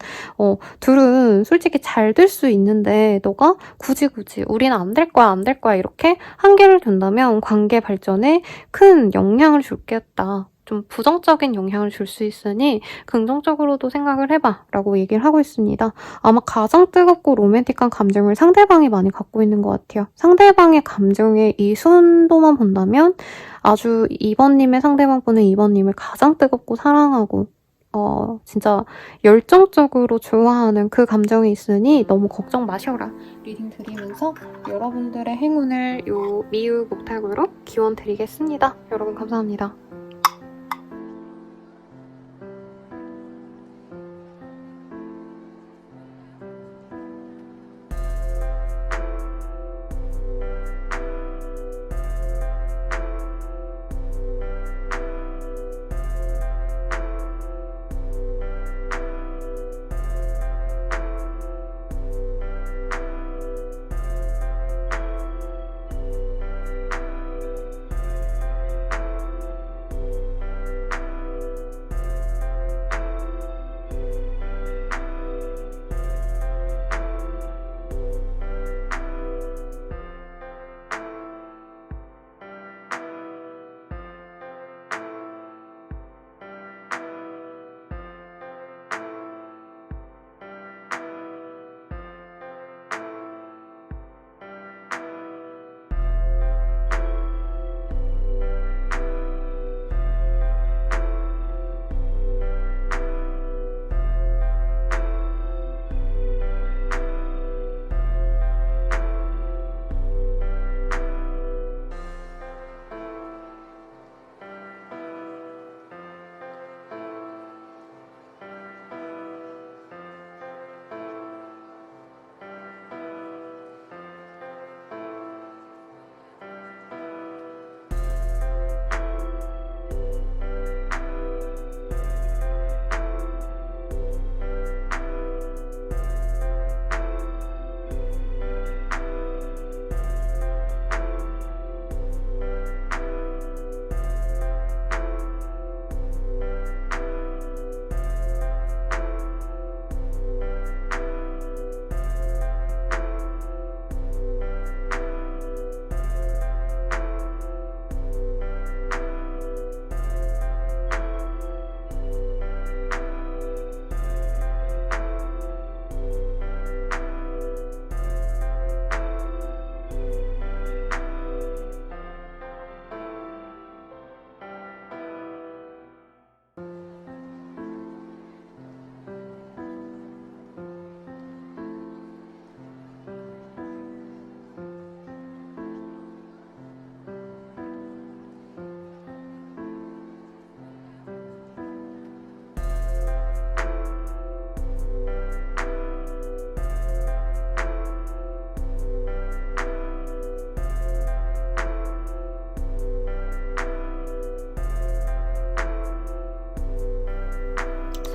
둘은 솔직히 잘 될 수 있는데 너가 굳이 우리는 안 될 거야 이렇게 한계를 둔다면 관계 발전에 큰 영향을 줄겠다. 좀 부정적인 영향을 줄 수 있으니 긍정적으로도 생각을 해봐 라고 얘기를 하고 있습니다. 아마 가장 뜨겁고 로맨틱한 감정을 상대방이 많이 갖고 있는 것 같아요. 상대방의 감정의 이 순도만 본다면 아주 2번님의 상대방분은 2번님을 가장 뜨겁고 사랑하고 진짜 열정적으로 좋아하는 그 감정이 있으니 너무 걱정 마셔라. 리딩 드리면서 여러분들의 행운을 요 미유 목탁으로 기원 드리겠습니다. 여러분 감사합니다.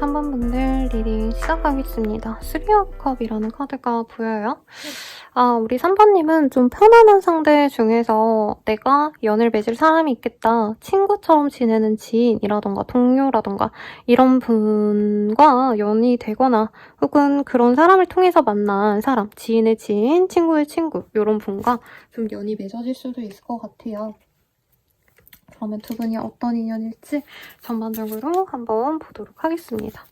3번 분들 리딩 시작하겠습니다. 3컵이라는 카드가 보여요. 우리 3번님은 좀 편안한 상대 중에서 내가 연을 맺을 사람이 있겠다. 친구처럼 지내는 지인이라던가 동료라던가 이런 분과 연이 되거나 혹은 그런 사람을 통해서 만난 사람, 지인의 지인, 친구의 친구 이런 분과 좀 연이 맺어질 수도 있을 것 같아요. 그러면 두 분이 어떤 인연일지 전반적으로 한번 보도록 하겠습니다.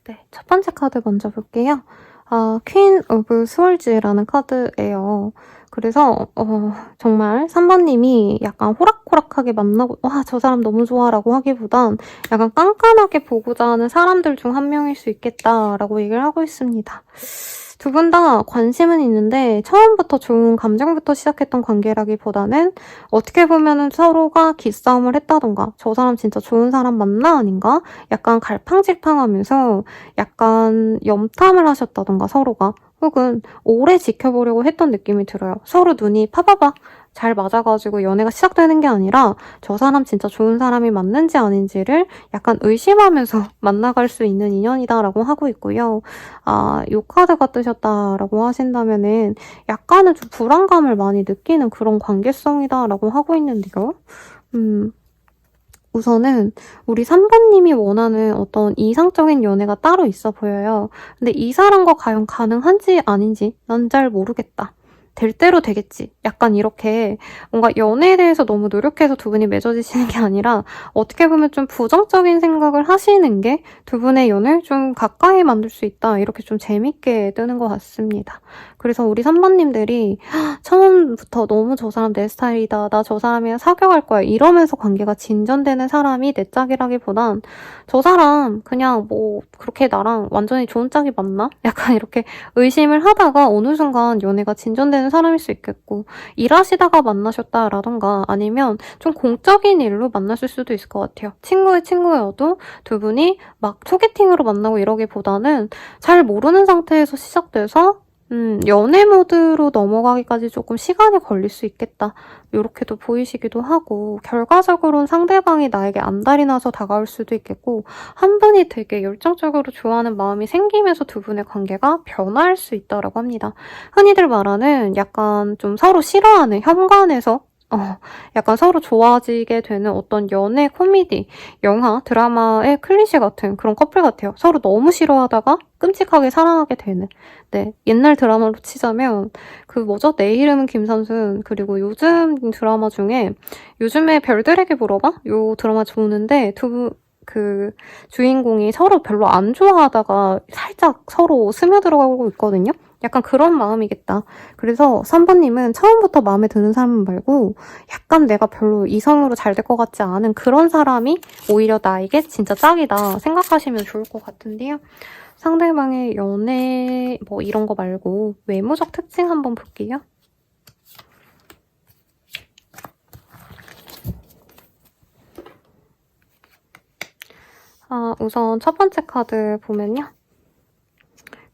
네, 첫 번째 카드 먼저 볼게요. 퀸 오브 스월즈라는 카드예요. 그래서 정말 3번님이 약간 호락호락하게 만나고 와, 저 사람 너무 좋아 라고 하기보단 약간 깐깐하게 보고자 하는 사람들 중 한 명일 수 있겠다라고 얘기를 하고 있습니다. 두 분 다 관심은 있는데 처음부터 좋은 감정부터 시작했던 관계라기보다는 어떻게 보면은 서로가 기싸움을 했다던가 저 사람 진짜 좋은 사람 맞나 아닌가 약간 갈팡질팡하면서 약간 염탐을 하셨다던가 서로가 혹은 오래 지켜보려고 했던 느낌이 들어요. 서로 눈이 파봐봐 잘 맞아가지고 연애가 시작되는 게 아니라 저 사람 진짜 좋은 사람이 맞는지 아닌지를 약간 의심하면서 만나갈 수 있는 인연이다라고 하고 있고요. 요 카드가 뜨셨다라고 하신다면은 약간은 좀 불안감을 많이 느끼는 그런 관계성이다라고 하고 있는데요. 우선은 우리 3번님이 원하는 어떤 이상적인 연애가 따로 있어 보여요. 근데 이 사람과 과연 가능한지 아닌지 난 잘 모르겠다. 될 대로 되겠지. 약간 이렇게 뭔가 연애에 대해서 너무 노력해서 두 분이 맺어지시는 게 아니라 어떻게 보면 좀 부정적인 생각을 하시는 게 두 분의 연을 좀 가까이 만들 수 있다. 이렇게 좀 재밌게 뜨는 것 같습니다. 그래서 우리 3번님들이 처음부터 너무 저 사람 내 스타일이다. 나 저 사람이랑 사귀어갈 거야. 이러면서 관계가 진전되는 사람이 내 짝이라기보단 저 사람 그냥 뭐 그렇게 나랑 완전히 좋은 짝이 맞나? 약간 이렇게 의심을 하다가 어느 순간 연애가 진전되는 사람일 수 있겠고 일하시다가 만나셨다라던가 아니면 좀 공적인 일로 만났을 수도 있을 것 같아요. 친구의 친구여도 두 분이 막 소개팅으로 만나고 이러기보다는 잘 모르는 상태에서 시작돼서 연애 모드로 넘어가기까지 조금 시간이 걸릴 수 있겠다. 이렇게도 보이시기도 하고 결과적으로는 상대방이 나에게 안달이 나서 다가올 수도 있겠고 한 분이 되게 열정적으로 좋아하는 마음이 생기면서 두 분의 관계가 변화할 수 있다고 합니다. 흔히들 말하는 약간 좀 서로 싫어하는 현관에서 약간 서로 좋아지게 되는 어떤 연애 코미디, 영화, 드라마의 클리셰 같은 그런 커플 같아요. 서로 너무 싫어하다가 끔찍하게 사랑하게 되는. 네, 옛날 드라마로 치자면 그 뭐죠? 내 이름은 김삼순 그리고 요즘 드라마 중에 요즘에 별들에게 물어봐? 요 드라마 좋은데 그 주인공이 서로 별로 안 좋아하다가 살짝 서로 스며들어가고 있거든요. 약간 그런 마음이겠다. 그래서 3번님은 처음부터 마음에 드는 사람 말고 약간 내가 별로 이성으로 잘 될 것 같지 않은 그런 사람이 오히려 나에게 진짜 짝이다 생각하시면 좋을 것 같은데요. 상대방의 연애 뭐 이런 거 말고 외모적 특징 한번 볼게요. 우선 첫 번째 카드 보면요.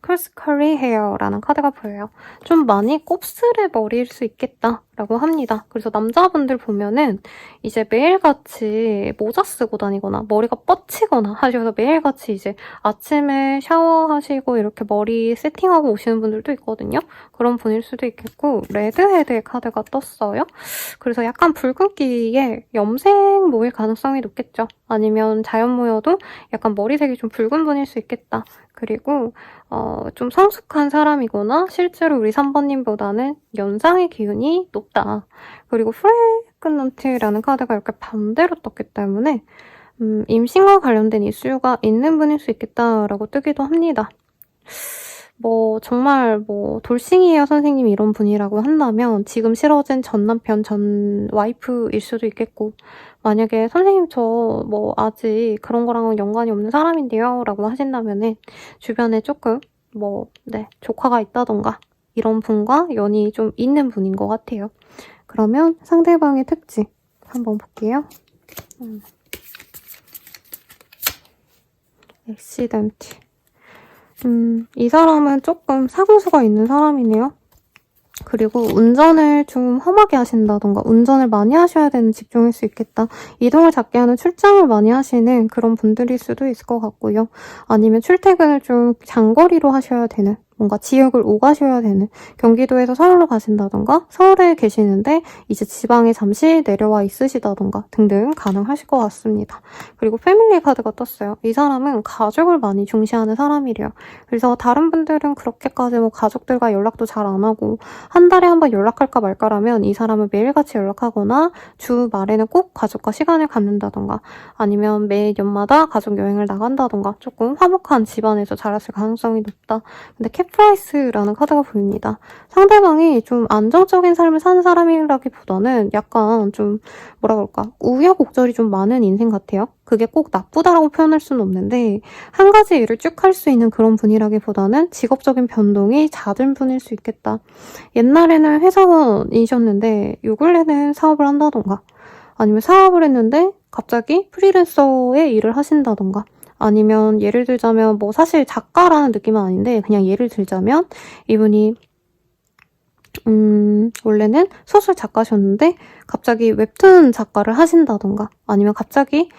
크리스 헤어라는 카드가 보여요. 좀 많이 곱슬의 머리일 수 있겠다라고 합니다. 그래서 남자분들 보면은 이제 매일같이 모자 쓰고 다니거나 머리가 뻗치거나 하셔서 매일같이 이제 아침에 샤워하시고 이렇게 머리 세팅하고 오시는 분들도 있거든요. 그런 분일 수도 있겠고 레드헤드의 카드가 떴어요. 그래서 약간 붉은기에 염색 모일 가능성이 높겠죠. 아니면 자연모여도 약간 머리색이 좀 붉은 분일 수 있겠다. 그리고 좀 성숙한 사람이거나 실제로 우리 3번님보다는 연상의 기운이 높다. 그리고 프레그넌트라는 카드가 이렇게 반대로 떴기 때문에 임신과 관련된 이슈가 있는 분일 수 있겠다라고 뜨기도 합니다. 뭐 정말 뭐 돌싱이에요 선생님 이런 분이라고 한다면 지금 싫어진 전 남편 전 와이프일 수도 있겠고 만약에 선생님 저 뭐 아직 그런 거랑은 연관이 없는 사람인데요 라고 하신다면은 주변에 조금 뭐 네 조카가 있다던가 이런 분과 연이 좀 있는 분인 것 같아요. 그러면 상대방의 특징 한번 볼게요. 액시던트. 이 사람은 조금 사고수가 있는 사람이네요. 그리고 운전을 좀 험하게 하신다던가 운전을 많이 하셔야 되는 직종일 수 있겠다. 이동을 작게 하는 출장을 많이 하시는 그런 분들일 수도 있을 것 같고요. 아니면 출퇴근을 좀 장거리로 하셔야 되는, 뭔가 지역을 오가셔야 되는, 경기도에서 서울로 가신다던가 서울에 계시는데 이제 지방에 잠시 내려와 있으시다던가 등등 가능하실 것 같습니다. 그리고 패밀리 카드가 떴어요. 이 사람은 가족을 많이 중시하는 사람이래요. 그래서 다른 분들은 그렇게까지 뭐 가족들과 연락도 잘 안 하고 한 달에 한 번 연락할까 말까라면 이 사람은 매일같이 연락하거나 주말에는 꼭 가족과 시간을 갖는다던가 아니면 매년마다 가족 여행을 나간다던가 조금 화목한 집안에서 자랐을 가능성이 높다. 근데 캡프라이스라는 카드가 보입니다. 상대방이 좀 안정적인 삶을 사는 사람이라기보다는 약간 좀 뭐라 그럴까 우여곡절이 좀 많은 인생 같아요. 그게 꼭 나쁘다라고 표현할 수는 없는데 한 가지 일을 쭉 할 수 있는 그런 분이라기보다는 직업적인 변동이 잦은 분일 수 있겠다. 옛날에는 회사원이셨는데 요 근래는 사업을 한다던가 아니면 사업을 했는데 갑자기 프리랜서의 일을 하신다던가 아니면 예를 들자면 뭐 사실 작가라는 느낌은 아닌데 그냥 예를 들자면 이분이 원래는 소설 작가셨는데 갑자기 웹툰 작가를 하신다던가 아니면 갑자기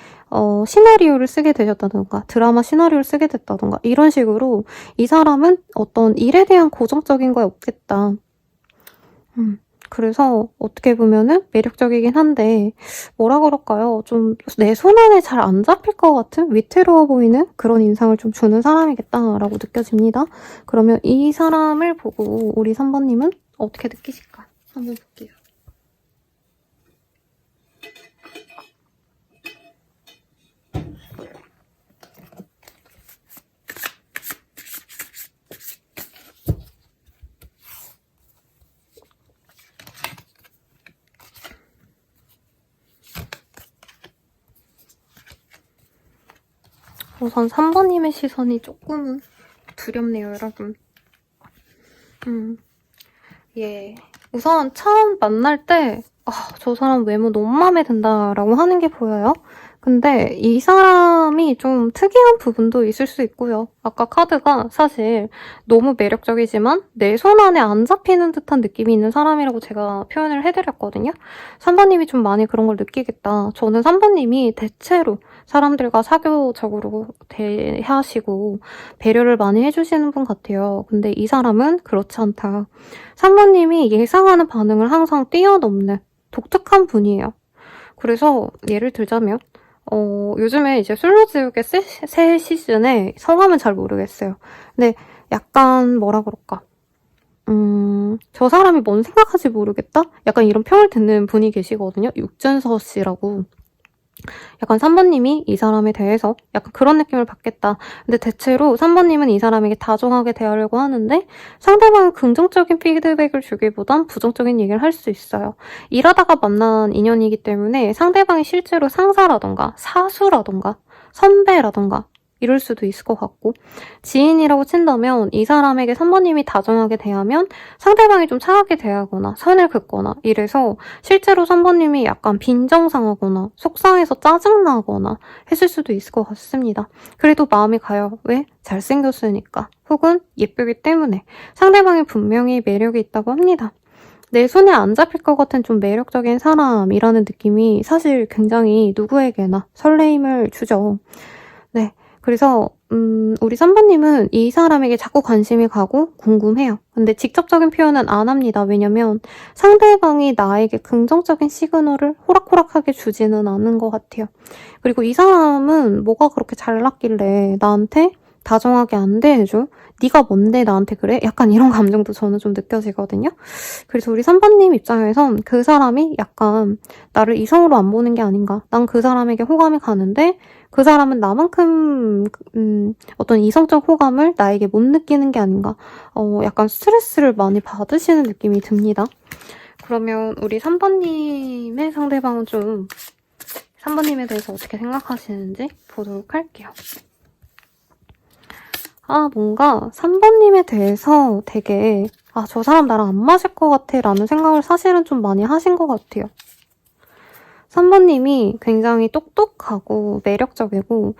시나리오를 쓰게 되셨다던가 드라마 시나리오를 쓰게 됐다던가 이런 식으로 이 사람은 어떤 일에 대한 고정적인 거에 없겠다. 그래서 어떻게 보면은 매력적이긴 한데 뭐라 그럴까요? 좀 내 손안에 잘 안 잡힐 것 같은 위태로워 보이는 그런 인상을 좀 주는 사람이겠다라고 느껴집니다. 그러면 이 사람을 보고 우리 3번님은 어떻게 느끼실까? 한번 볼게요. 우선 3번님의 시선이 조금은 두렵네요, 여러분. 예. 우선 처음 만날 때, 저 사람 외모 너무 마음에 든다라고 하는 게 보여요. 근데 이 사람이 좀 특이한 부분도 있을 수 있고요. 아까 카드가 사실 너무 매력적이지만 내 손 안에 안 잡히는 듯한 느낌이 있는 사람이라고 제가 표현을 해드렸거든요. 3번님이 좀 많이 그런 걸 느끼겠다. 저는 3번님이 대체로 사람들과 사교적으로 대하시고 배려를 많이 해주시는 분 같아요. 근데 이 사람은 그렇지 않다. 3번님이 예상하는 반응을 항상 뛰어넘는 독특한 분이에요. 그래서 예를 들자면 요즘에 이제 솔로지옥의 새 시즌에 성함은 잘 모르겠어요. 근데 약간 뭐라 그럴까. 저 사람이 뭔 생각하지 모르겠다? 약간 이런 평을 듣는 분이 계시거든요. 육준서 씨라고. 약간 3번님이 이 사람에 대해서 약간 그런 느낌을 받겠다. 근데 대체로 3번님은 이 사람에게 다정하게 대하려고 하는데 상대방은 긍정적인 피드백을 주기보단 부정적인 얘기를 할 수 있어요. 일하다가 만난 인연이기 때문에 상대방이 실제로 상사라던가 사수라던가 선배라던가 이럴 수도 있을 것 같고 지인이라고 친다면 이 사람에게 3번님이 다정하게 대하면 상대방이 좀 차갑게 대하거나 선을 긋거나 이래서 실제로 3번님이 약간 빈정상하거나 속상해서 짜증나거나 했을 수도 있을 것 같습니다. 그래도 마음이 가요. 왜? 잘생겼으니까 혹은 예쁘기 때문에 상대방이 분명히 매력이 있다고 합니다. 내 손에 안 잡힐 것 같은 좀 매력적인 사람이라는 느낌이 사실 굉장히 누구에게나 설레임을 주죠. 네. 그래서 우리 3번님은 이 사람에게 자꾸 관심이 가고 궁금해요. 근데 직접적인 표현은 안 합니다. 왜냐면 상대방이 나에게 긍정적인 시그널을 호락호락하게 주지는 않은 것 같아요. 그리고 이 사람은 뭐가 그렇게 잘났길래 나한테 다정하게 안 대해줘? 네가 뭔데 나한테 그래? 약간 이런 감정도 저는 좀 느껴지거든요. 그래서 우리 3번님 입장에선 그 사람이 약간 나를 이성으로 안 보는 게 아닌가. 난 그 사람에게 호감이 가는데 그 사람은 나만큼 어떤 이성적 호감을 나에게 못 느끼는 게 아닌가. 약간 스트레스를 많이 받으시는 느낌이 듭니다. 그러면 우리 3번님의 상대방은 좀 3번님에 대해서 어떻게 생각하시는지 보도록 할게요. 뭔가 3번님에 대해서 되게 저 사람 나랑 안 맞을 것 같아 라는 생각을 사실은 좀 많이 하신 것 같아요. 3번님이 굉장히 똑똑하고 매력적이고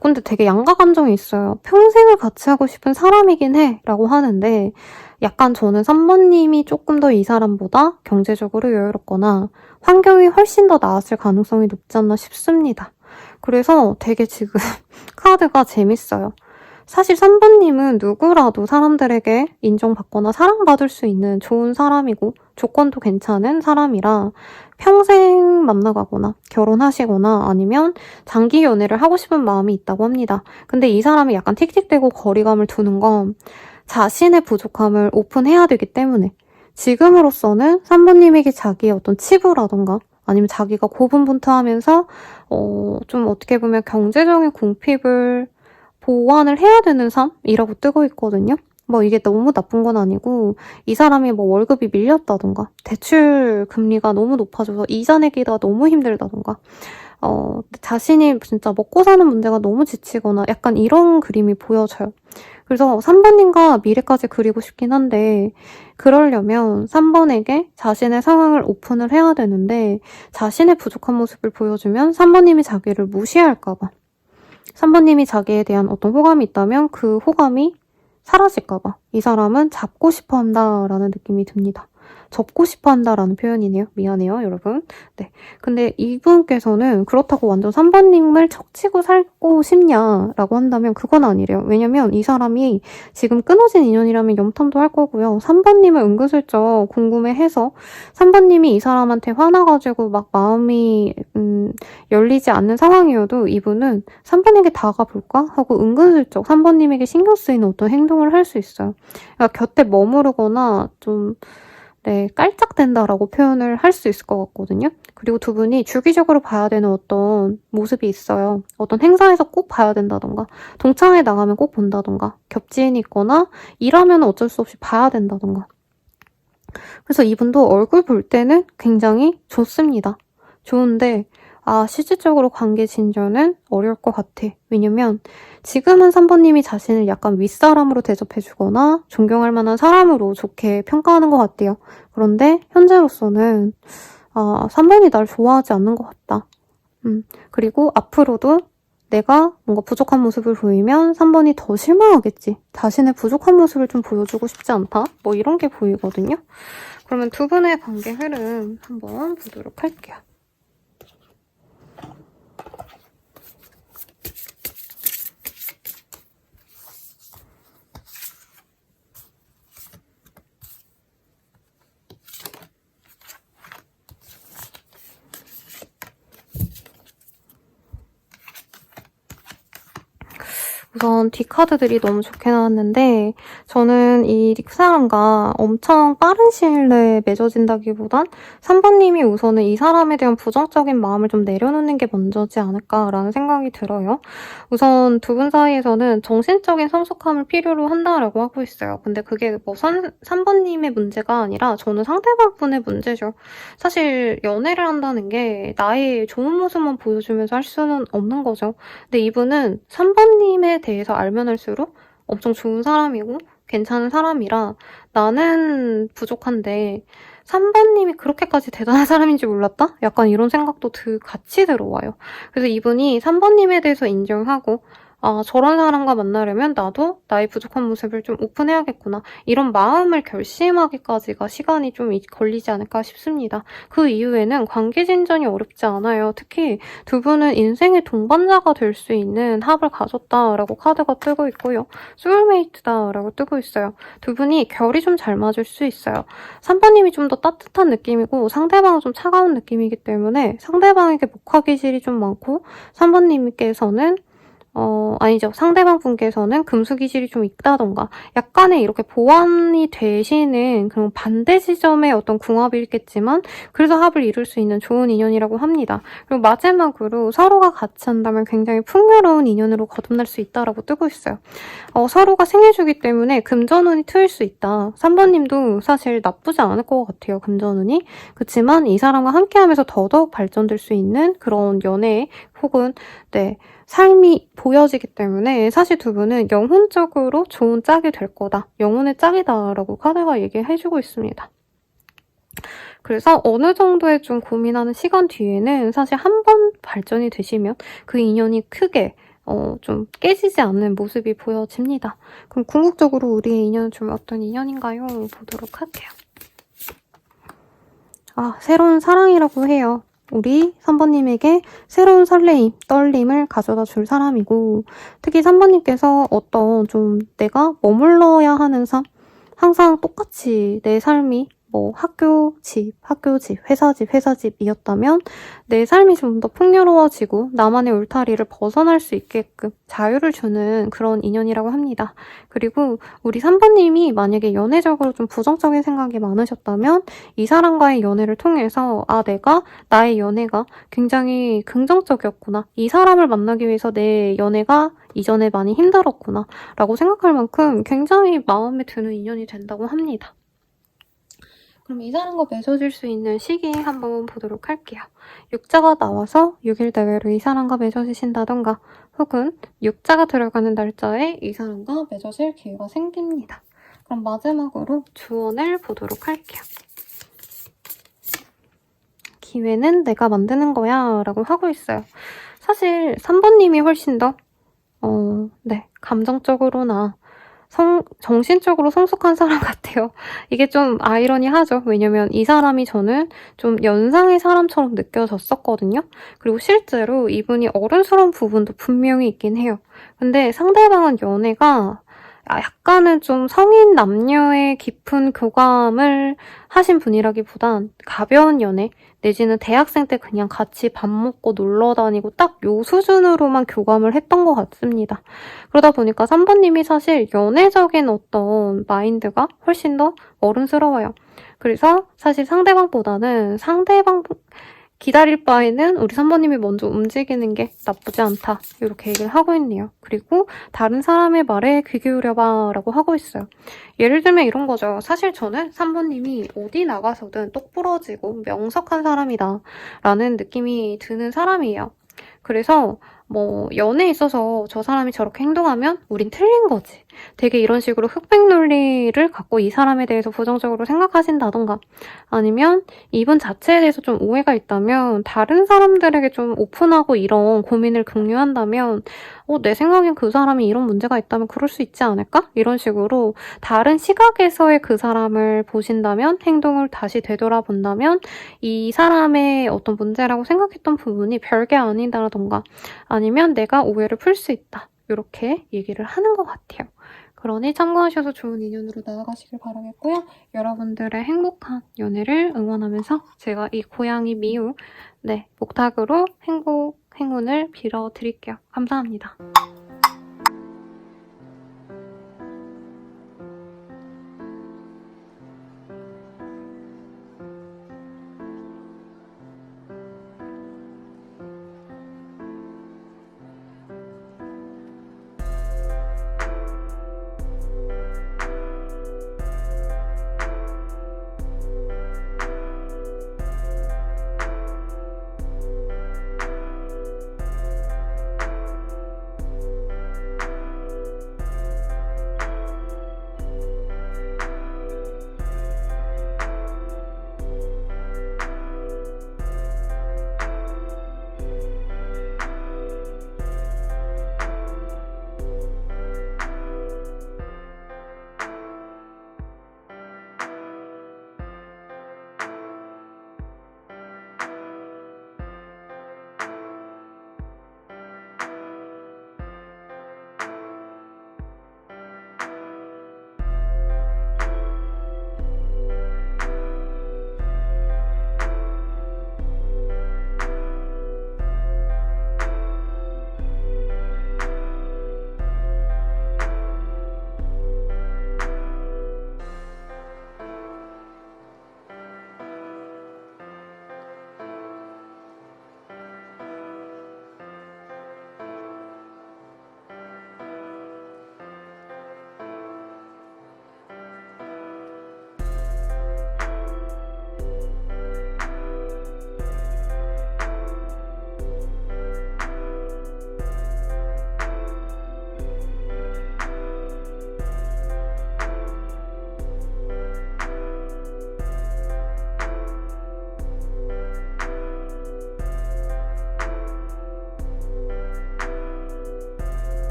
근데 되게 양가 감정이 있어요. 평생을 같이 하고 싶은 사람이긴 해 라고 하는데 약간 저는 3번님이 조금 더 이 사람보다 경제적으로 여유롭거나 환경이 훨씬 더 나았을 가능성이 높지 않나 싶습니다. 그래서 되게 지금 카드가 재밌어요. 사실 3번님은 누구라도 사람들에게 인정받거나 사랑받을 수 있는 좋은 사람이고 조건도 괜찮은 사람이라 평생 만나가거나 결혼하시거나 아니면 장기 연애를 하고 싶은 마음이 있다고 합니다. 근데 이 사람이 약간 틱틱대고 거리감을 두는 건 자신의 부족함을 오픈해야 되기 때문에 지금으로서는 3번님에게 자기의 어떤 치부라던가 아니면 자기가 고분분투하면서 좀 어떻게 보면 경제적인 궁핍을 보완을 해야 되는 삶이라고 뜨고 있거든요. 뭐 이게 너무 나쁜 건 아니고 이 사람이 뭐 월급이 밀렸다던가 대출 금리가 너무 높아져서 이자 내기가 너무 힘들다던가 자신이 진짜 먹고 사는 문제가 너무 지치거나 약간 이런 그림이 보여져요. 그래서 3번님과 미래까지 그리고 싶긴 한데 그러려면 3번에게 자신의 상황을 오픈을 해야 되는데 자신의 부족한 모습을 보여주면 3번님이 자기를 무시할까봐 3번님이 자기에 대한 어떤 호감이 있다면 그 호감이 사라질까봐 이 사람은 잡고 싶어 한다라는 느낌이 듭니다. 접고 싶어 한다라는 표현이네요. 미안해요, 여러분. 네. 근데 이분께서는 그렇다고 완전 3번님을 척치고 살고 싶냐라고 한다면 그건 아니래요. 왜냐면 이 사람이 지금 끊어진 인연이라면 염탐도 할 거고요. 3번님을 은근슬쩍 궁금해해서 3번님이 이 사람한테 화나가지고 막 마음이 열리지 않는 상황이어도 이분은 3번에게 다가볼까? 하고 은근슬쩍 3번님에게 신경 쓰이는 어떤 행동을 할 수 있어요. 그러니까 곁에 머무르거나 좀 깔짝댄다라고 표현을 할 수 있을 것 같거든요. 그리고 두 분이 주기적으로 봐야 되는 어떤 모습이 있어요. 어떤 행사에서 꼭 봐야 된다던가 동창회 나가면 꼭 본다던가 겹지인이 있거나 일하면 어쩔 수 없이 봐야 된다던가 그래서 이분도 얼굴 볼 때는 굉장히 좋습니다. 좋은데 실질적으로 관계 진전은 어려울 것 같아. 왜냐면 지금은 3번님이 자신을 약간 윗사람으로 대접해주거나 존경할 만한 사람으로 좋게 평가하는 것 같아요. 그런데 현재로서는 3번이 날 좋아하지 않는 것 같다. 그리고 앞으로도 내가 뭔가 부족한 모습을 보이면 3번이 더 실망하겠지. 자신의 부족한 모습을 좀 보여주고 싶지 않다? 뭐 이런 게 보이거든요. 그러면 두 분의 관계 흐름 한번 보도록 할게요. 우선 뒷카드들이 너무 좋게 나왔는데 저는 이 사람과 엄청 빠른 시일 내에 맺어진다기보단 3번님이 우선은 이 사람에 대한 부정적인 마음을 좀 내려놓는 게 먼저지 않을까라는 생각이 들어요. 우선 두 분 사이에서는 정신적인 성숙함을 필요로 한다라고 하고 있어요. 근데 그게 뭐 3번님의 문제가 아니라 저는 상대방 분의 문제죠. 사실 연애를 한다는 게 나의 좋은 모습만 보여주면서 할 수는 없는 거죠. 근데 이분은 3번님에 대해서 알면 할수록 엄청 좋은 사람이고 괜찮은 사람이라 나는 부족한데 3번님이 그렇게까지 대단한 사람인지 몰랐다? 약간 이런 생각도 같이 들어와요. 그래서 이분이 3번님에 대해서 인정하고 저런 사람과 만나려면 나도 나의 부족한 모습을 좀 오픈해야겠구나. 이런 마음을 결심하기까지가 시간이 좀 걸리지 않을까 싶습니다. 그 이후에는 관계 진전이 어렵지 않아요. 특히 두 분은 인생의 동반자가 될 수 있는 합을 가졌다라고 카드가 뜨고 있고요. 소울메이트다라고 뜨고 있어요. 두 분이 결이 좀 잘 맞을 수 있어요. 3번님이 좀 더 따뜻한 느낌이고 상대방은 좀 차가운 느낌이기 때문에 상대방에게 목화 기질이 좀 많고 3번님께서는 아니죠. 상대방 분께서는 금수 기질이 좀 있다던가 약간의 이렇게 보완이 되시는 그런 반대 지점의 어떤 궁합이 있겠지만 그래서 합을 이룰 수 있는 좋은 인연이라고 합니다. 그리고 마지막으로 서로가 같이 한다면 굉장히 풍요로운 인연으로 거듭날 수 있다라고 뜨고 있어요. 서로가 생해주기 때문에 금전운이 트일 수 있다. 3번님도 사실 나쁘지 않을 것 같아요. 금전운이. 그렇지만 이 사람과 함께하면서 더더욱 발전될 수 있는 그런 연애 혹은 삶이 보여지기 때문에 사실 두 분은 영혼적으로 좋은 짝이 될 거다. 영혼의 짝이다 라고 카드가 얘기해주고 있습니다. 그래서 어느 정도의 좀 고민하는 시간 뒤에는 사실 한 번 발전이 되시면 그 인연이 크게 좀 깨지지 않는 모습이 보여집니다. 그럼 궁극적으로 우리의 인연은 좀 어떤 인연인가요? 보도록 할게요. 새로운 사랑이라고 해요. 우리 3번님에게 새로운 설레임, 떨림을 가져다 줄 사람이고, 특히 3번님께서 어떤 좀 내가 머물러야 하는 삶, 항상 똑같이 내 삶이 학교 집, 회사 집이었다면 내 삶이 좀 더 풍요로워지고 나만의 울타리를 벗어날 수 있게끔 자유를 주는 그런 인연이라고 합니다. 그리고 우리 3번님이 만약에 연애적으로 좀 부정적인 생각이 많으셨다면 이 사람과의 연애를 통해서 나의 연애가 굉장히 긍정적이었구나. 이 사람을 만나기 위해서 내 연애가 이전에 많이 힘들었구나 라고 생각할 만큼 굉장히 마음에 드는 인연이 된다고 합니다. 그럼 이 사람과 맺어질 수 있는 시기 한번 보도록 할게요. 육자가 나와서 6일 내외로 이 사람과 맺어지신다던가 혹은 육자가 들어가는 날짜에 이 사람과 맺어질 기회가 생깁니다. 그럼 마지막으로 주원을 보도록 할게요. 기회는 내가 만드는 거야 라고 하고 있어요. 사실 3번님이 훨씬 더 감정적으로나 정신적으로 성숙한 사람 같아요. 이게 좀 아이러니하죠. 왜냐면 이 사람이 저는 좀 연상의 사람처럼 느껴졌었거든요. 그리고 실제로 이분이 어른스러운 부분도 분명히 있긴 해요. 근데 상대방은 연애가 약간은 좀 성인 남녀의 깊은 교감을 하신 분이라기보단 가벼운 연애 내지는 대학생 때 그냥 같이 밥 먹고 놀러 다니고 딱 요 수준으로만 교감을 했던 것 같습니다. 그러다 보니까 3번님이 사실 연애적인 어떤 마인드가 훨씬 더 어른스러워요. 그래서 사실 상대방 기다릴 바에는 우리 3번님이 먼저 움직이는 게 나쁘지 않다. 이렇게 얘기를 하고 있네요. 그리고 다른 사람의 말에 귀 기울여봐 라고 하고 있어요. 예를 들면 이런 거죠. 사실 저는 3번님이 어디 나가서든 똑부러지고 명석한 사람이다 라는 느낌이 드는 사람이에요. 그래서 연애에 있어서 저 사람이 저렇게 행동하면 우린 틀린 거지. 되게 이런 식으로 흑백 논리를 갖고 이 사람에 대해서 부정적으로 생각하신다던가 아니면 이분 자체에 대해서 좀 오해가 있다면 다른 사람들에게 좀 오픈하고 이런 고민을 공유한다면 내 생각엔 그 사람이 이런 문제가 있다면 그럴 수 있지 않을까? 이런 식으로 다른 시각에서의 그 사람을 보신다면 행동을 다시 되돌아본다면 이 사람의 어떤 문제라고 생각했던 부분이 별게 아니다라던가 아니면 내가 오해를 풀 수 있다. 이렇게 얘기를 하는 것 같아요. 그러니 참고하셔서 좋은 인연으로 나아가시길 바라겠고요. 여러분들의 행복한 연애를 응원하면서 제가 이 고양이 미우 목탁으로 행운을 빌어드릴게요. 감사합니다.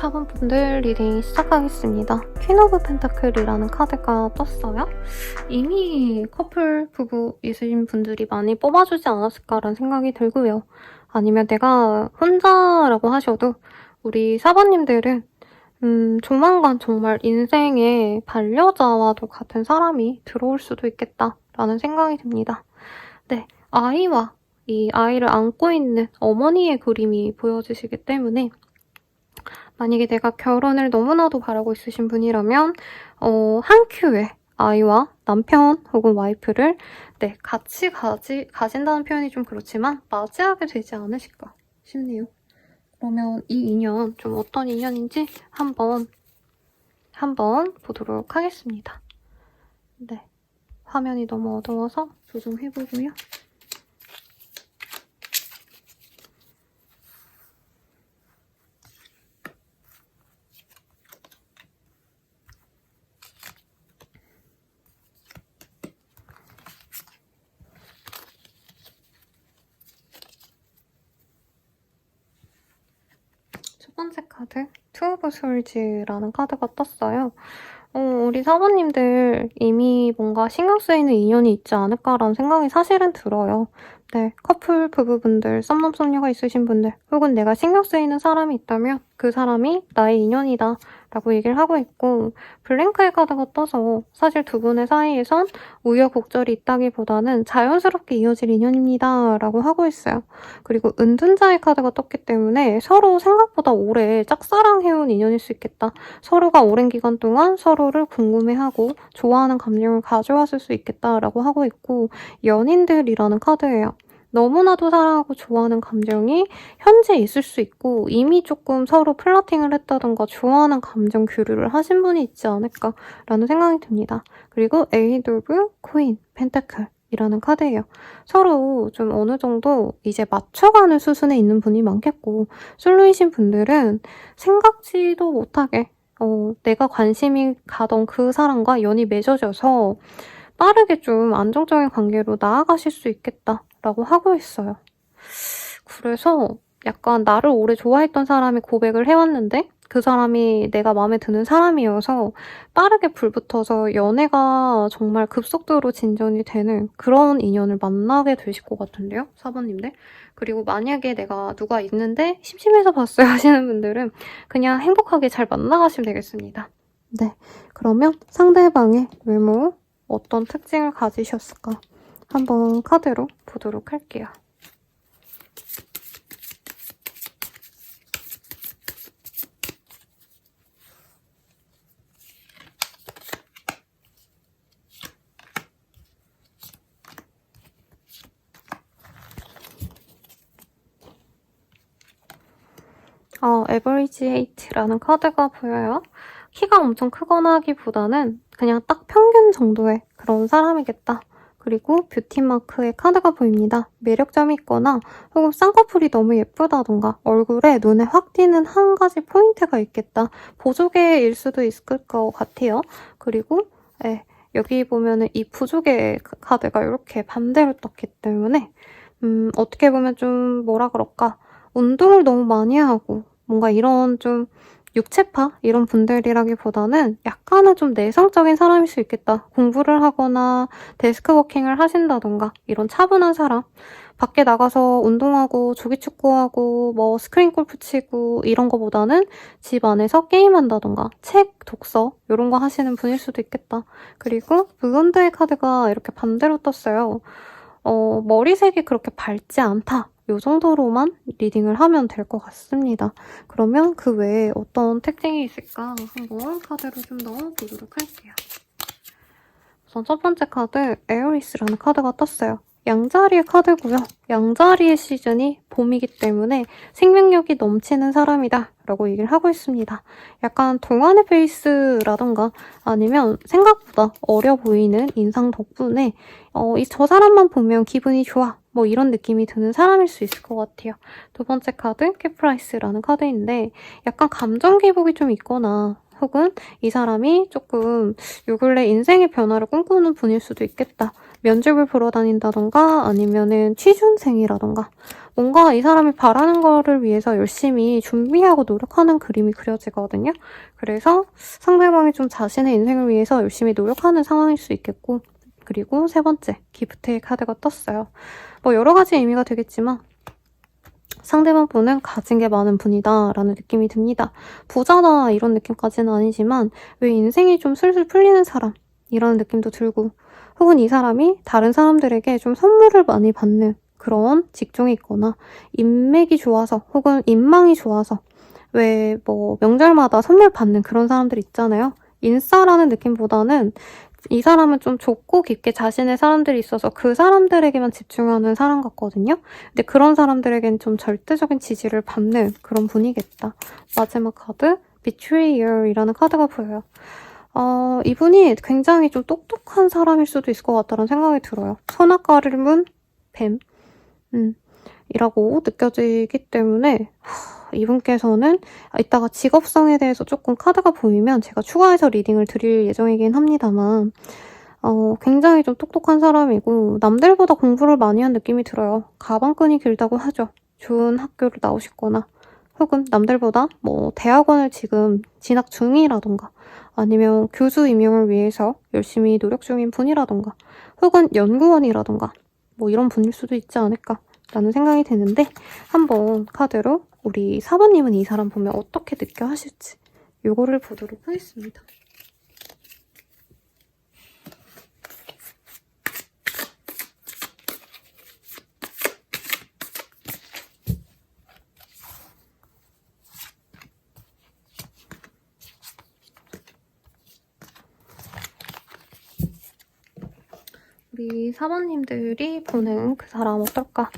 4번분들 리딩 시작하겠습니다. 퀸 오브 펜타클이라는 카드가 떴어요. 이미 커플 부부 있으신 분들이 많이 뽑아주지 않았을까라는 생각이 들고요. 아니면 내가 혼자라고 하셔도 우리 4번님들은 조만간 정말 인생의 반려자와도 같은 사람이 들어올 수도 있겠다라는 생각이 듭니다. 네, 아이와 이 아이를 안고 있는 어머니의 그림이 보여지시기 때문에 만약에 내가 결혼을 너무나도 바라고 있으신 분이라면 한 큐에 아이와 남편 혹은 와이프를 같이 가진다는 표현이 좀 그렇지만 맞이하게 되지 않으실까 싶네요. 그러면 이 인연 좀 어떤 인연인지 한번 보도록 하겠습니다. 네, 화면이 너무 어두워서 조정해보고요. 첫 번째 카드, 투 오브 솔즈라는 카드가 떴어요. 우리 사모님들 이미 뭔가 신경 쓰이는 인연이 있지 않을까라는 생각이 사실은 들어요. 네, 커플 부부분들, 썸남 썸녀가 있으신 분들, 혹은 내가 신경 쓰이는 사람이 있다면 그 사람이 나의 인연이다 라고 얘기를 하고 있고, 블랭크의 카드가 떠서 사실 두 분의 사이에선 우여곡절이 있다기보다는 자연스럽게 이어질 인연입니다 라고 하고 있어요. 그리고 은둔자의 카드가 떴기 때문에 서로 생각보다 오래 짝사랑해온 인연일 수 있겠다. 서로가 오랜 기간 동안 서로를 궁금해하고 좋아하는 감정을 가져왔을 수 있겠다라고 하고 있고, 연인들이라는 카드예요. 너무나도 사랑하고 좋아하는 감정이 현재 있을 수 있고 이미 조금 서로 플러팅을 했다던가 좋아하는 감정 교류를 하신 분이 있지 않을까라는 생각이 듭니다. 그리고 에이드 오브 퀸 펜타클 이라는 카드예요. 서로 좀 어느 정도 이제 맞춰가는 수순에 있는 분이 많겠고, 솔로이신 분들은 생각지도 못하게 내가 관심이 가던 그 사람과 연이 맺어져서 빠르게 좀 안정적인 관계로 나아가실 수 있겠다라고 하고 있어요. 그래서 약간 나를 오래 좋아했던 사람이 고백을 해왔는데 그 사람이 내가 마음에 드는 사람이어서 빠르게 불붙어서 연애가 정말 급속도로 진전이 되는 그런 인연을 만나게 되실 것 같은데요, 4번님들. 그리고 만약에 내가 누가 있는데 심심해서 봤어요 하시는 분들은 그냥 행복하게 잘 만나가시면 되겠습니다. 네, 그러면 상대방의 외모 어떤 특징을 가지셨을까 한번 카드로 보도록 할게요. 에버리지 헤이트라는 카드가 보여요. 키가 엄청 크거나 하기보다는 그냥 딱 평균 정도의 그런 사람이겠다. 그리고 뷰티마크의 카드가 보입니다. 매력점이 있거나 혹은 쌍꺼풀이 너무 예쁘다던가 얼굴에 눈에 확 띄는 한 가지 포인트가 있겠다. 보조개일 수도 있을 것 같아요. 그리고 여기 보면은 이 보조개 카드가 이렇게 반대로 떴기 때문에 어떻게 보면 좀 뭐라 그럴까, 운동을 너무 많이 하고 뭔가 이런 좀 육체파 이런 분들이라기보다는 약간은 좀 내성적인 사람일 수 있겠다. 공부를 하거나 데스크워킹을 하신다던가 이런 차분한 사람, 밖에 나가서 운동하고 조기축구하고 뭐 스크린 골프 치고 이런 거보다는 집 안에서 게임한다던가 책, 독서 이런 거 하시는 분일 수도 있겠다. 그리고 블론드의 카드가 이렇게 반대로 떴어요. 머리색이 그렇게 밝지 않다. 이 정도로만 리딩을 하면 될 것 같습니다. 그러면 그 외에 어떤 특징이 있을까 한번 카드를 좀 넣어보도록 할게요. 우선 첫 번째 카드, 에어리스라는 카드가 떴어요. 양자리의 카드고요. 양자리의 시즌이 봄이기 때문에 생명력이 넘치는 사람이다 라고 얘기를 하고 있습니다. 약간 동안의 페이스라던가 아니면 생각보다 어려 보이는 인상 덕분에 저 사람만 보면 기분이 좋아 뭐 이런 느낌이 드는 사람일 수 있을 것 같아요. 두 번째 카드, 캐프라이스라는 카드인데 약간 감정 기복이 좀 있거나 혹은 이 사람이 조금 요 근래 인생의 변화를 꿈꾸는 분일 수도 있겠다. 면접을 보러 다닌다던가 아니면은 취준생이라던가 뭔가 이 사람이 바라는 거를 위해서 열심히 준비하고 노력하는 그림이 그려지거든요. 그래서 상대방이 좀 자신의 인생을 위해서 열심히 노력하는 상황일 수 있겠고, 그리고 세 번째, 기프트의 카드가 떴어요. 뭐 여러 가지 의미가 되겠지만 상대방 분은 가진 게 많은 분이다 라는 느낌이 듭니다. 부자다 이런 느낌까지는 아니지만 왜 인생이 좀 슬슬 풀리는 사람 이런 느낌도 들고, 혹은 이 사람이 다른 사람들에게 좀 선물을 많이 받는 그런 직종이 있거나 인맥이 좋아서 혹은 인망이 좋아서 왜 뭐 명절마다 선물 받는 그런 사람들 있잖아요. 인싸라는 느낌보다는 이 사람은 좀 좁고 깊게 자신의 사람들이 있어서 그 사람들에게만 집중하는 사람 같거든요. 근데 그런 사람들에겐 좀 절대적인 지지를 받는 그런 분이겠다. 마지막 카드, Betrayer이라는 카드가 보여요. 이분이 굉장히 좀 똑똑한 사람일 수도 있을 것 같다는 생각이 들어요. 선악과를 문 뱀. 이라고 느껴지기 때문에 이분께서는 이따가 직업성에 대해서 조금 카드가 보이면 제가 추가해서 리딩을 드릴 예정이긴 합니다만 굉장히 좀 똑똑한 사람이고 남들보다 공부를 많이 한 느낌이 들어요. 가방끈이 길다고 하죠. 좋은 학교를 나오셨거나 혹은 남들보다 뭐 대학원을 지금 진학 중이라던가 아니면 교수 임용을 위해서 열심히 노력 중인 분이라던가 혹은 연구원이라던가 뭐 이런 분일 수도 있지 않을까 라는 생각이 드는데, 한번 카드로 우리 4번님은 이 사람 보면 어떻게 느껴 하실지 요거를 보도록 하겠습니다. 우리 4번님들이 보는 그 사람 어떨까?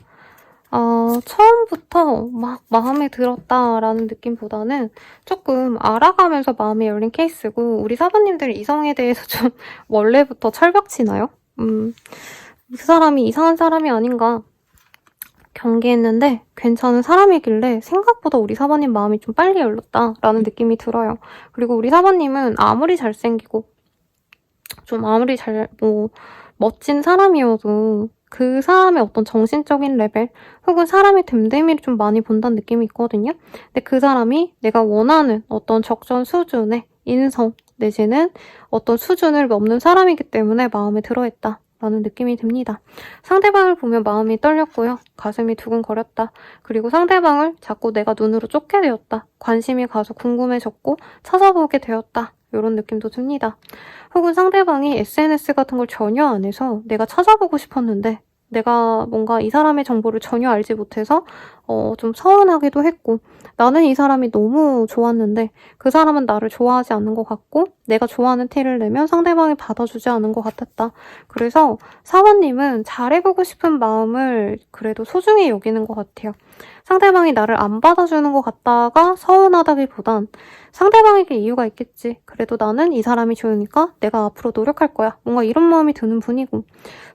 처음부터 막 마음에 들었다라는 느낌보다는 조금 알아가면서 마음이 열린 케이스고, 우리 4번님들 이성에 대해서 좀 원래부터 철벽치나요? 그 사람이 이상한 사람이 아닌가 경계했는데 괜찮은 사람이길래 생각보다 우리 4번님 마음이 좀 빨리 열렸다라는 느낌이 들어요. 그리고 우리 4번님은 아무리 잘생기고 좀 아무리 멋진 사람이어도 그 사람의 어떤 정신적인 레벨 혹은 사람의 됨됨이를 좀 많이 본다는 느낌이 있거든요. 근데 그 사람이 내가 원하는 어떤 적정 수준의 인성 내지는 어떤 수준을 넘는 사람이기 때문에 마음에 들어했다 라는 느낌이 듭니다. 상대방을 보면 마음이 떨렸고요. 가슴이 두근거렸다. 그리고 상대방을 자꾸 내가 눈으로 쫓게 되었다. 관심이 가서 궁금해졌고 찾아보게 되었다. 이런 느낌도 듭니다. 혹은 상대방이 SNS 같은 걸 전혀 안 해서 내가 찾아보고 싶었는데 내가 뭔가 이 사람의 정보를 전혀 알지 못해서 좀 서운하기도 했고, 나는 이 사람이 너무 좋았는데 그 사람은 나를 좋아하지 않는 것 같고 내가 좋아하는 티를 내면 상대방이 받아주지 않은 것 같았다. 그래서 사원님은 잘해보고 싶은 마음을 그래도 소중히 여기는 것 같아요. 상대방이 나를 안 받아주는 것 같다가 서운하다기보단 상대방에게 이유가 있겠지. 그래도 나는 이 사람이 좋으니까 내가 앞으로 노력할 거야. 뭔가 이런 마음이 드는 분이고,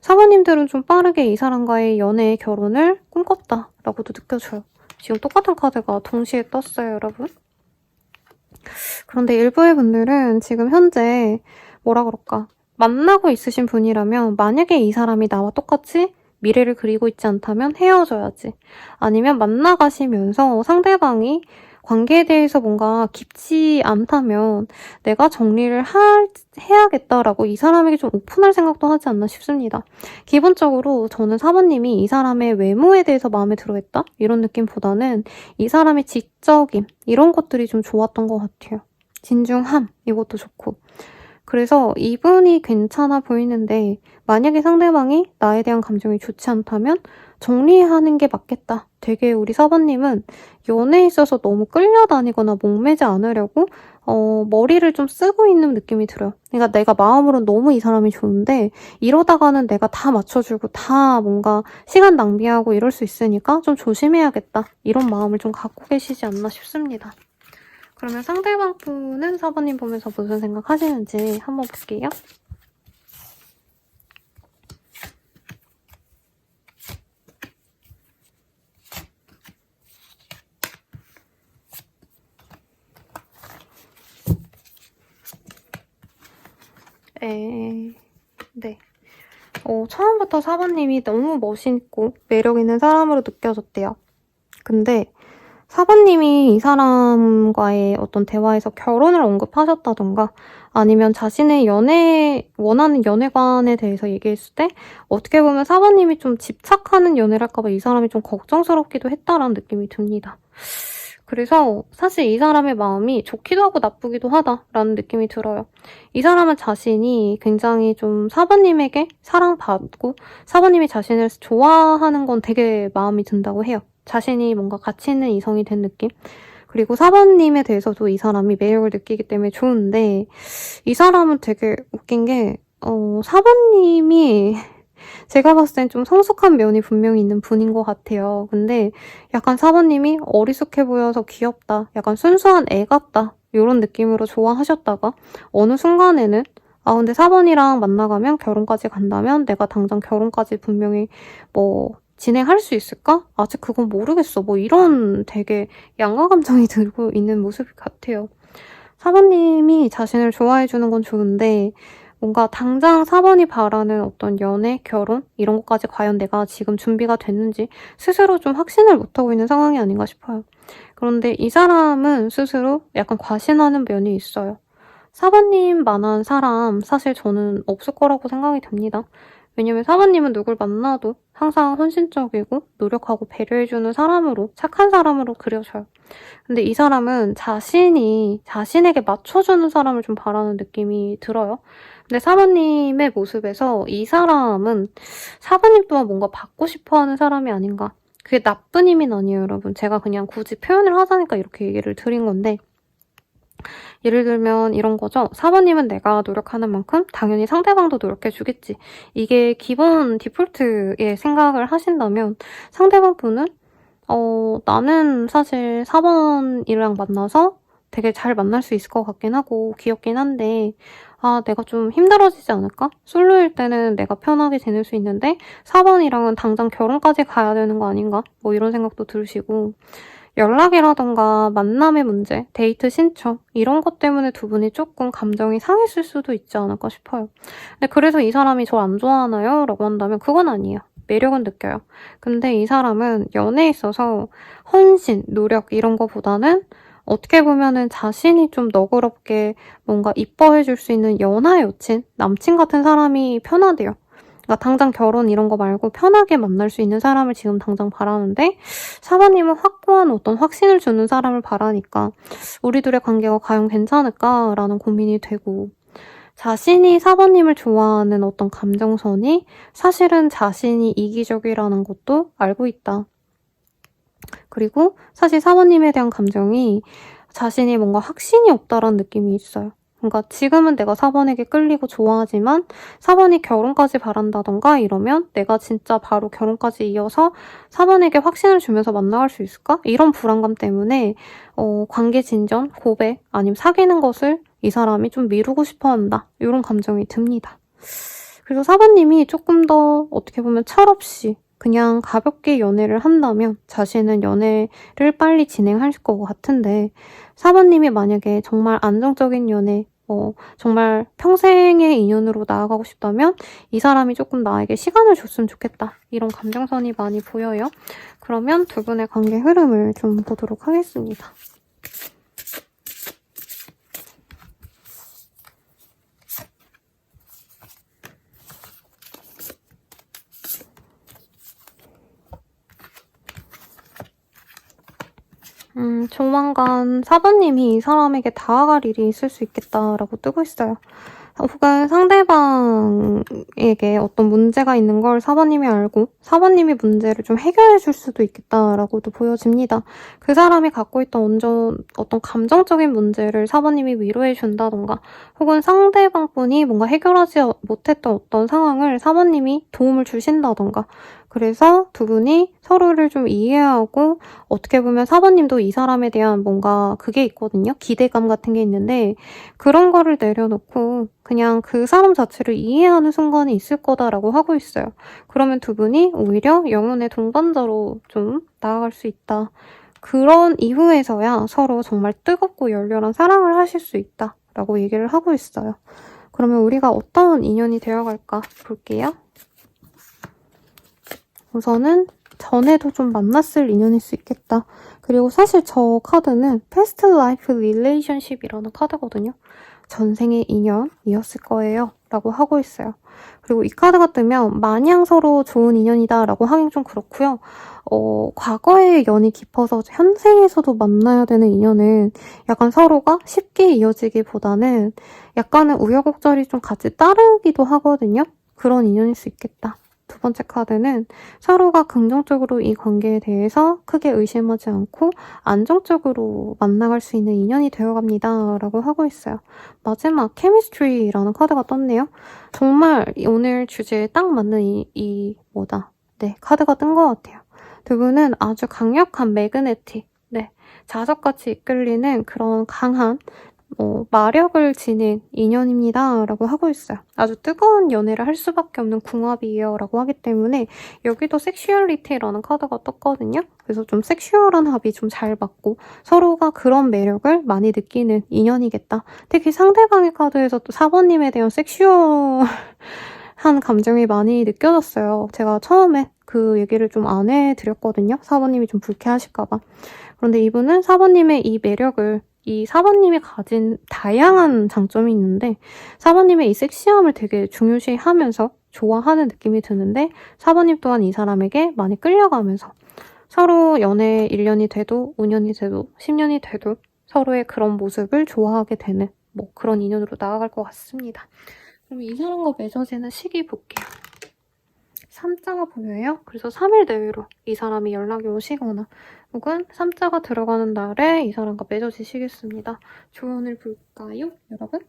사모님들은 좀 빠르게 이 사람과의 연애, 결혼을 꿈꿨다라고도 느껴져요. 지금 똑같은 카드가 동시에 떴어요, 여러분. 그런데 일부의 분들은 지금 현재 뭐라 그럴까? 만나고 있으신 분이라면 만약에 이 사람이 나와 똑같이 미래를 그리고 있지 않다면 헤어져야지. 아니면 만나가시면서 상대방이 관계에 대해서 뭔가 깊지 않다면 내가 정리를 해야겠다라고 이 사람에게 좀 오픈할 생각도 하지 않나 싶습니다. 기본적으로 저는 사모님이 이 사람의 외모에 대해서 마음에 들어했다? 이런 느낌보다는 이 사람의 지적임 이런 것들이 좀 좋았던 것 같아요. 진중함 이것도 좋고. 그래서 이분이 괜찮아 보이는데 만약에 상대방이 나에 대한 감정이 좋지 않다면 정리하는 게 맞겠다. 되게 우리 사번님은 연애에 있어서 너무 끌려다니거나 목매지 않으려고 머리를 좀 쓰고 있는 느낌이 들어요. 그러니까 내가 마음으로는 너무 이 사람이 좋은데 이러다가는 내가 다 맞춰주고 다 뭔가 시간 낭비하고 이럴 수 있으니까 좀 조심해야겠다. 이런 마음을 좀 갖고 계시지 않나 싶습니다. 그러면 상대방 분은 사번님 보면서 무슨 생각 하시는지 한번 볼게요. 네. 처음부터 4번님이 너무 멋있고 매력 있는 사람으로 느껴졌대요. 근데 4번님이 이 사람과의 어떤 대화에서 결혼을 언급하셨다던가 아니면 자신의 원하는 연애관에 대해서 얘기했을 때 어떻게 보면 4번님이 좀 집착하는 연애를 할까봐 이 사람이 좀 걱정스럽기도 했다라는 느낌이 듭니다. 그래서 사실 이 사람의 마음이 좋기도 하고 나쁘기도 하다라는 느낌이 들어요. 이 사람은 자신이 굉장히 좀 4번님에게 사랑받고 4번님이 자신을 좋아하는 건 되게 마음이 든다고 해요. 자신이 뭔가 가치 있는 이성이 된 느낌? 그리고 4번님에 대해서도 이 사람이 매력을 느끼기 때문에 좋은데 이 사람은 되게 웃긴 게 4번님이 제가 봤을 땐 좀 성숙한 면이 분명히 있는 분인 것 같아요. 근데 약간 4번님이 어리숙해 보여서 귀엽다. 약간 순수한 애 같다. 이런 느낌으로 좋아하셨다가 어느 순간에는 근데 4번이랑 만나가면 결혼까지 간다면 내가 당장 결혼까지 분명히 진행할 수 있을까? 아직 그건 모르겠어. 이런 되게 양가 감정이 들고 있는 모습 같아요. 4번님이 자신을 좋아해주는 건 좋은데 뭔가 당장 4번이 바라는 어떤 연애, 결혼 이런 것까지 과연 내가 지금 준비가 됐는지 스스로 좀 확신을 못하고 있는 상황이 아닌가 싶어요. 그런데 이 사람은 스스로 약간 과신하는 면이 있어요. 4번님만한 사람 사실 저는 없을 거라고 생각이 됩니다. 왜냐면 4번님은 누굴 만나도 항상 헌신적이고 노력하고 배려해주는 사람으로 착한 사람으로 그려져요. 근데 이 사람은 자신에게 맞춰주는 사람을 좀 바라는 느낌이 들어요. 근데 4번님의 모습에서 이 사람은 4번님 또한 뭔가 받고 싶어하는 사람이 아닌가. 그게 나쁜 의미는 아니에요, 여러분. 제가 그냥 굳이 표현을 하자니까 이렇게 얘기를 드린 건데 예를 들면 이런 거죠. 4번님은 내가 노력하는 만큼 당연히 상대방도 노력해주겠지. 이게 기본 디폴트의 생각을 하신다면 상대방 분은 나는 사실 4번이랑 만나서 되게 잘 만날 수 있을 것 같긴 하고 귀엽긴 한데 내가 좀 힘들어지지 않을까? 솔로일 때는 내가 편하게 지낼 수 있는데 4번이랑은 당장 결혼까지 가야 되는 거 아닌가? 이런 생각도 들으시고 연락이라던가 만남의 문제, 데이트 신청 이런 것 때문에 두 분이 조금 감정이 상했을 수도 있지 않을까 싶어요. 근데 그래서 이 사람이 저 안 좋아하나요? 라고 한다면 그건 아니에요. 매력은 느껴요. 근데 이 사람은 연애에 있어서 헌신, 노력 이런 거보다는 어떻게 보면은 자신이 좀 너그럽게 뭔가 이뻐해줄 수 있는 연하 여친, 남친 같은 사람이 편하대요. 그러니까 당장 결혼 이런 거 말고 편하게 만날 수 있는 사람을 지금 당장 바라는데 4번님은 확고한 어떤 확신을 주는 사람을 바라니까 우리 둘의 관계가 과연 괜찮을까라는 고민이 되고 자신이 4번님을 좋아하는 어떤 감정선이 사실은 자신이 이기적이라는 것도 알고 있다. 그리고 사실 4번님에 대한 감정이 자신이 뭔가 확신이 없다라는 느낌이 있어요. 그러니까 지금은 내가 4번에게 끌리고 좋아하지만 4번이 결혼까지 바란다던가 이러면 내가 진짜 바로 결혼까지 이어서 4번에게 확신을 주면서 만나갈 수 있을까? 이런 불안감 때문에 관계 진전, 고백 아니면 사귀는 것을 이 사람이 좀 미루고 싶어한다. 이런 감정이 듭니다. 그래서 4번님이 조금 더 어떻게 보면 철없이 그냥 가볍게 연애를 한다면 자신은 연애를 빨리 진행할 것 같은데 4번님이 만약에 정말 안정적인 연애 정말 평생의 인연으로 나아가고 싶다면 이 사람이 조금 나에게 시간을 줬으면 좋겠다. 이런 감정선이 많이 보여요. 그러면 두 분의 관계 흐름을 좀 보도록 하겠습니다. 조만간 4번님이 이 사람에게 다가갈 일이 있을 수 있겠다라고 뜨고 있어요. 혹은 상대방에게 어떤 문제가 있는 걸 4번님이 알고 4번님이 문제를 좀 해결해 줄 수도 있겠다라고도 보여집니다. 그 사람이 갖고 있던 어떤 감정적인 문제를 4번님이 위로해 준다던가 혹은 상대방분이 뭔가 해결하지 못했던 어떤 상황을 4번님이 도움을 주신다던가 그래서 두 분이 서로를 좀 이해하고 어떻게 보면 4번님도 이 사람에 대한 뭔가 그게 있거든요. 기대감 같은 게 있는데 그런 거를 내려놓고 그냥 그 사람 자체를 이해하는 순간이 있을 거다라고 하고 있어요. 그러면 두 분이 오히려 영혼의 동반자로 좀 나아갈 수 있다. 그런 이후에서야 서로 정말 뜨겁고 열렬한 사랑을 하실 수 있다라고 얘기를 하고 있어요. 그러면 우리가 어떤 인연이 되어갈까 볼게요. 우선은 전에도 좀 만났을 인연일 수 있겠다. 그리고 사실 저 카드는 Past Life Relationship이라는 카드거든요. 전생의 인연이었을 거예요. 라고 하고 있어요. 그리고 이 카드가 뜨면 마냥 서로 좋은 인연이다 라고 하긴 좀 그렇고요. 과거의 연이 깊어서 현생에서도 만나야 되는 인연은 약간 서로가 쉽게 이어지기보다는 약간은 우여곡절이 좀 같이 따르기도 하거든요. 그런 인연일 수 있겠다. 두 번째 카드는 서로가 긍정적으로 이 관계에 대해서 크게 의심하지 않고 안정적으로 만나갈 수 있는 인연이 되어갑니다. 라고 하고 있어요. 마지막 케미스트리라는 카드가 떴네요. 정말 오늘 주제에 딱 맞는 카드가 뜬 것 같아요. 두 분은 아주 강력한 매그네틱, 자석같이 이끌리는 그런 강한 마력을 지닌 인연입니다. 라고 하고 있어요. 아주 뜨거운 연애를 할 수밖에 없는 궁합이에요. 라고 하기 때문에 여기도 섹슈얼리티라는 카드가 떴거든요. 그래서 좀 섹슈얼한 합이 좀 잘 맞고 서로가 그런 매력을 많이 느끼는 인연이겠다. 특히 상대방의 카드에서 또 4번님에 대한 섹슈얼한 감정이 많이 느껴졌어요. 제가 처음에 그 얘기를 좀 안 해드렸거든요. 4번님이 좀 불쾌하실까봐. 그런데 이분은 4번님의 이 매력을 이 4번님이 가진 다양한 장점이 있는데 4번님의 이 섹시함을 되게 중요시하면서 좋아하는 느낌이 드는데 4번님 또한 이 사람에게 많이 끌려가면서 서로 연애 1년이 돼도 5년이 돼도 10년이 돼도 서로의 그런 모습을 좋아하게 되는 그런 인연으로 나아갈 것 같습니다. 그럼 이 사람과 맺어지는 시기 볼게요. 3자가 보여요. 그래서 3일 내외로 이 사람이 연락이 오시거나 혹은 3자가 들어가는 날에 이 사람과 맺어지시겠습니다. 조언을 볼까요, 여러분?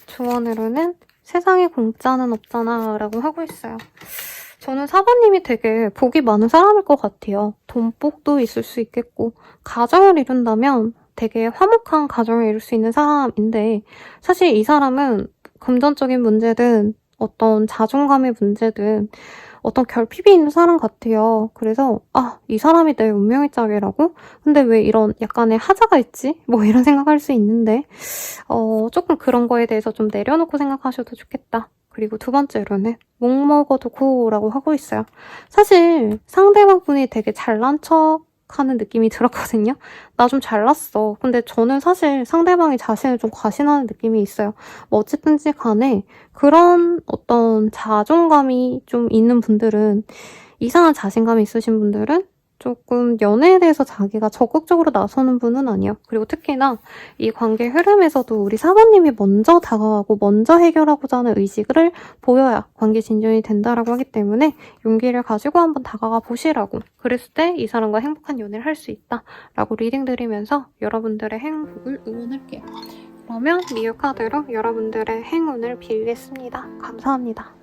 조언으로는 세상에 공짜는 없잖아 라고 하고 있어요. 저는 4번님이 되게 복이 많은 사람일 것 같아요. 돈복도 있을 수 있겠고 가정을 이룬다면 되게 화목한 가정을 이룰 수 있는 사람인데 사실 이 사람은 금전적인 문제든 어떤 자존감의 문제든 어떤 결핍이 있는 사람 같아요. 그래서 이 사람이 내 운명의 짝이라고? 근데 왜 이런 약간의 하자가 있지? 이런 생각할 수 있는데 조금 그런 거에 대해서 좀 내려놓고 생각하셔도 좋겠다. 그리고 두 번째로는 목 먹어도 고라고 하고 있어요. 사실 상대방 분이 되게 잘난 척 하는 느낌이 들었거든요. 나 좀 잘났어. 근데 저는 사실 상대방이 자신을 좀 과신하는 느낌이 있어요. 어쨌든지 간에 그런 어떤 자존감이 좀 있는 분들은 이상한 자신감이 있으신 분들은 조금 연애에 대해서 자기가 적극적으로 나서는 분은 아니에요. 그리고 특히나 이 관계 흐름에서도 우리 4번님이 먼저 다가가고 먼저 해결하고자 하는 의식을 보여야 관계 진전이 된다라고 하기 때문에 용기를 가지고 한번 다가가 보시라고. 그랬을 때 이 사람과 행복한 연애를 할 수 있다라고 리딩 드리면서 여러분들의 행복을 응원할게요. 그러면 리뷰 카드로 여러분들의 행운을 빌겠습니다. 감사합니다.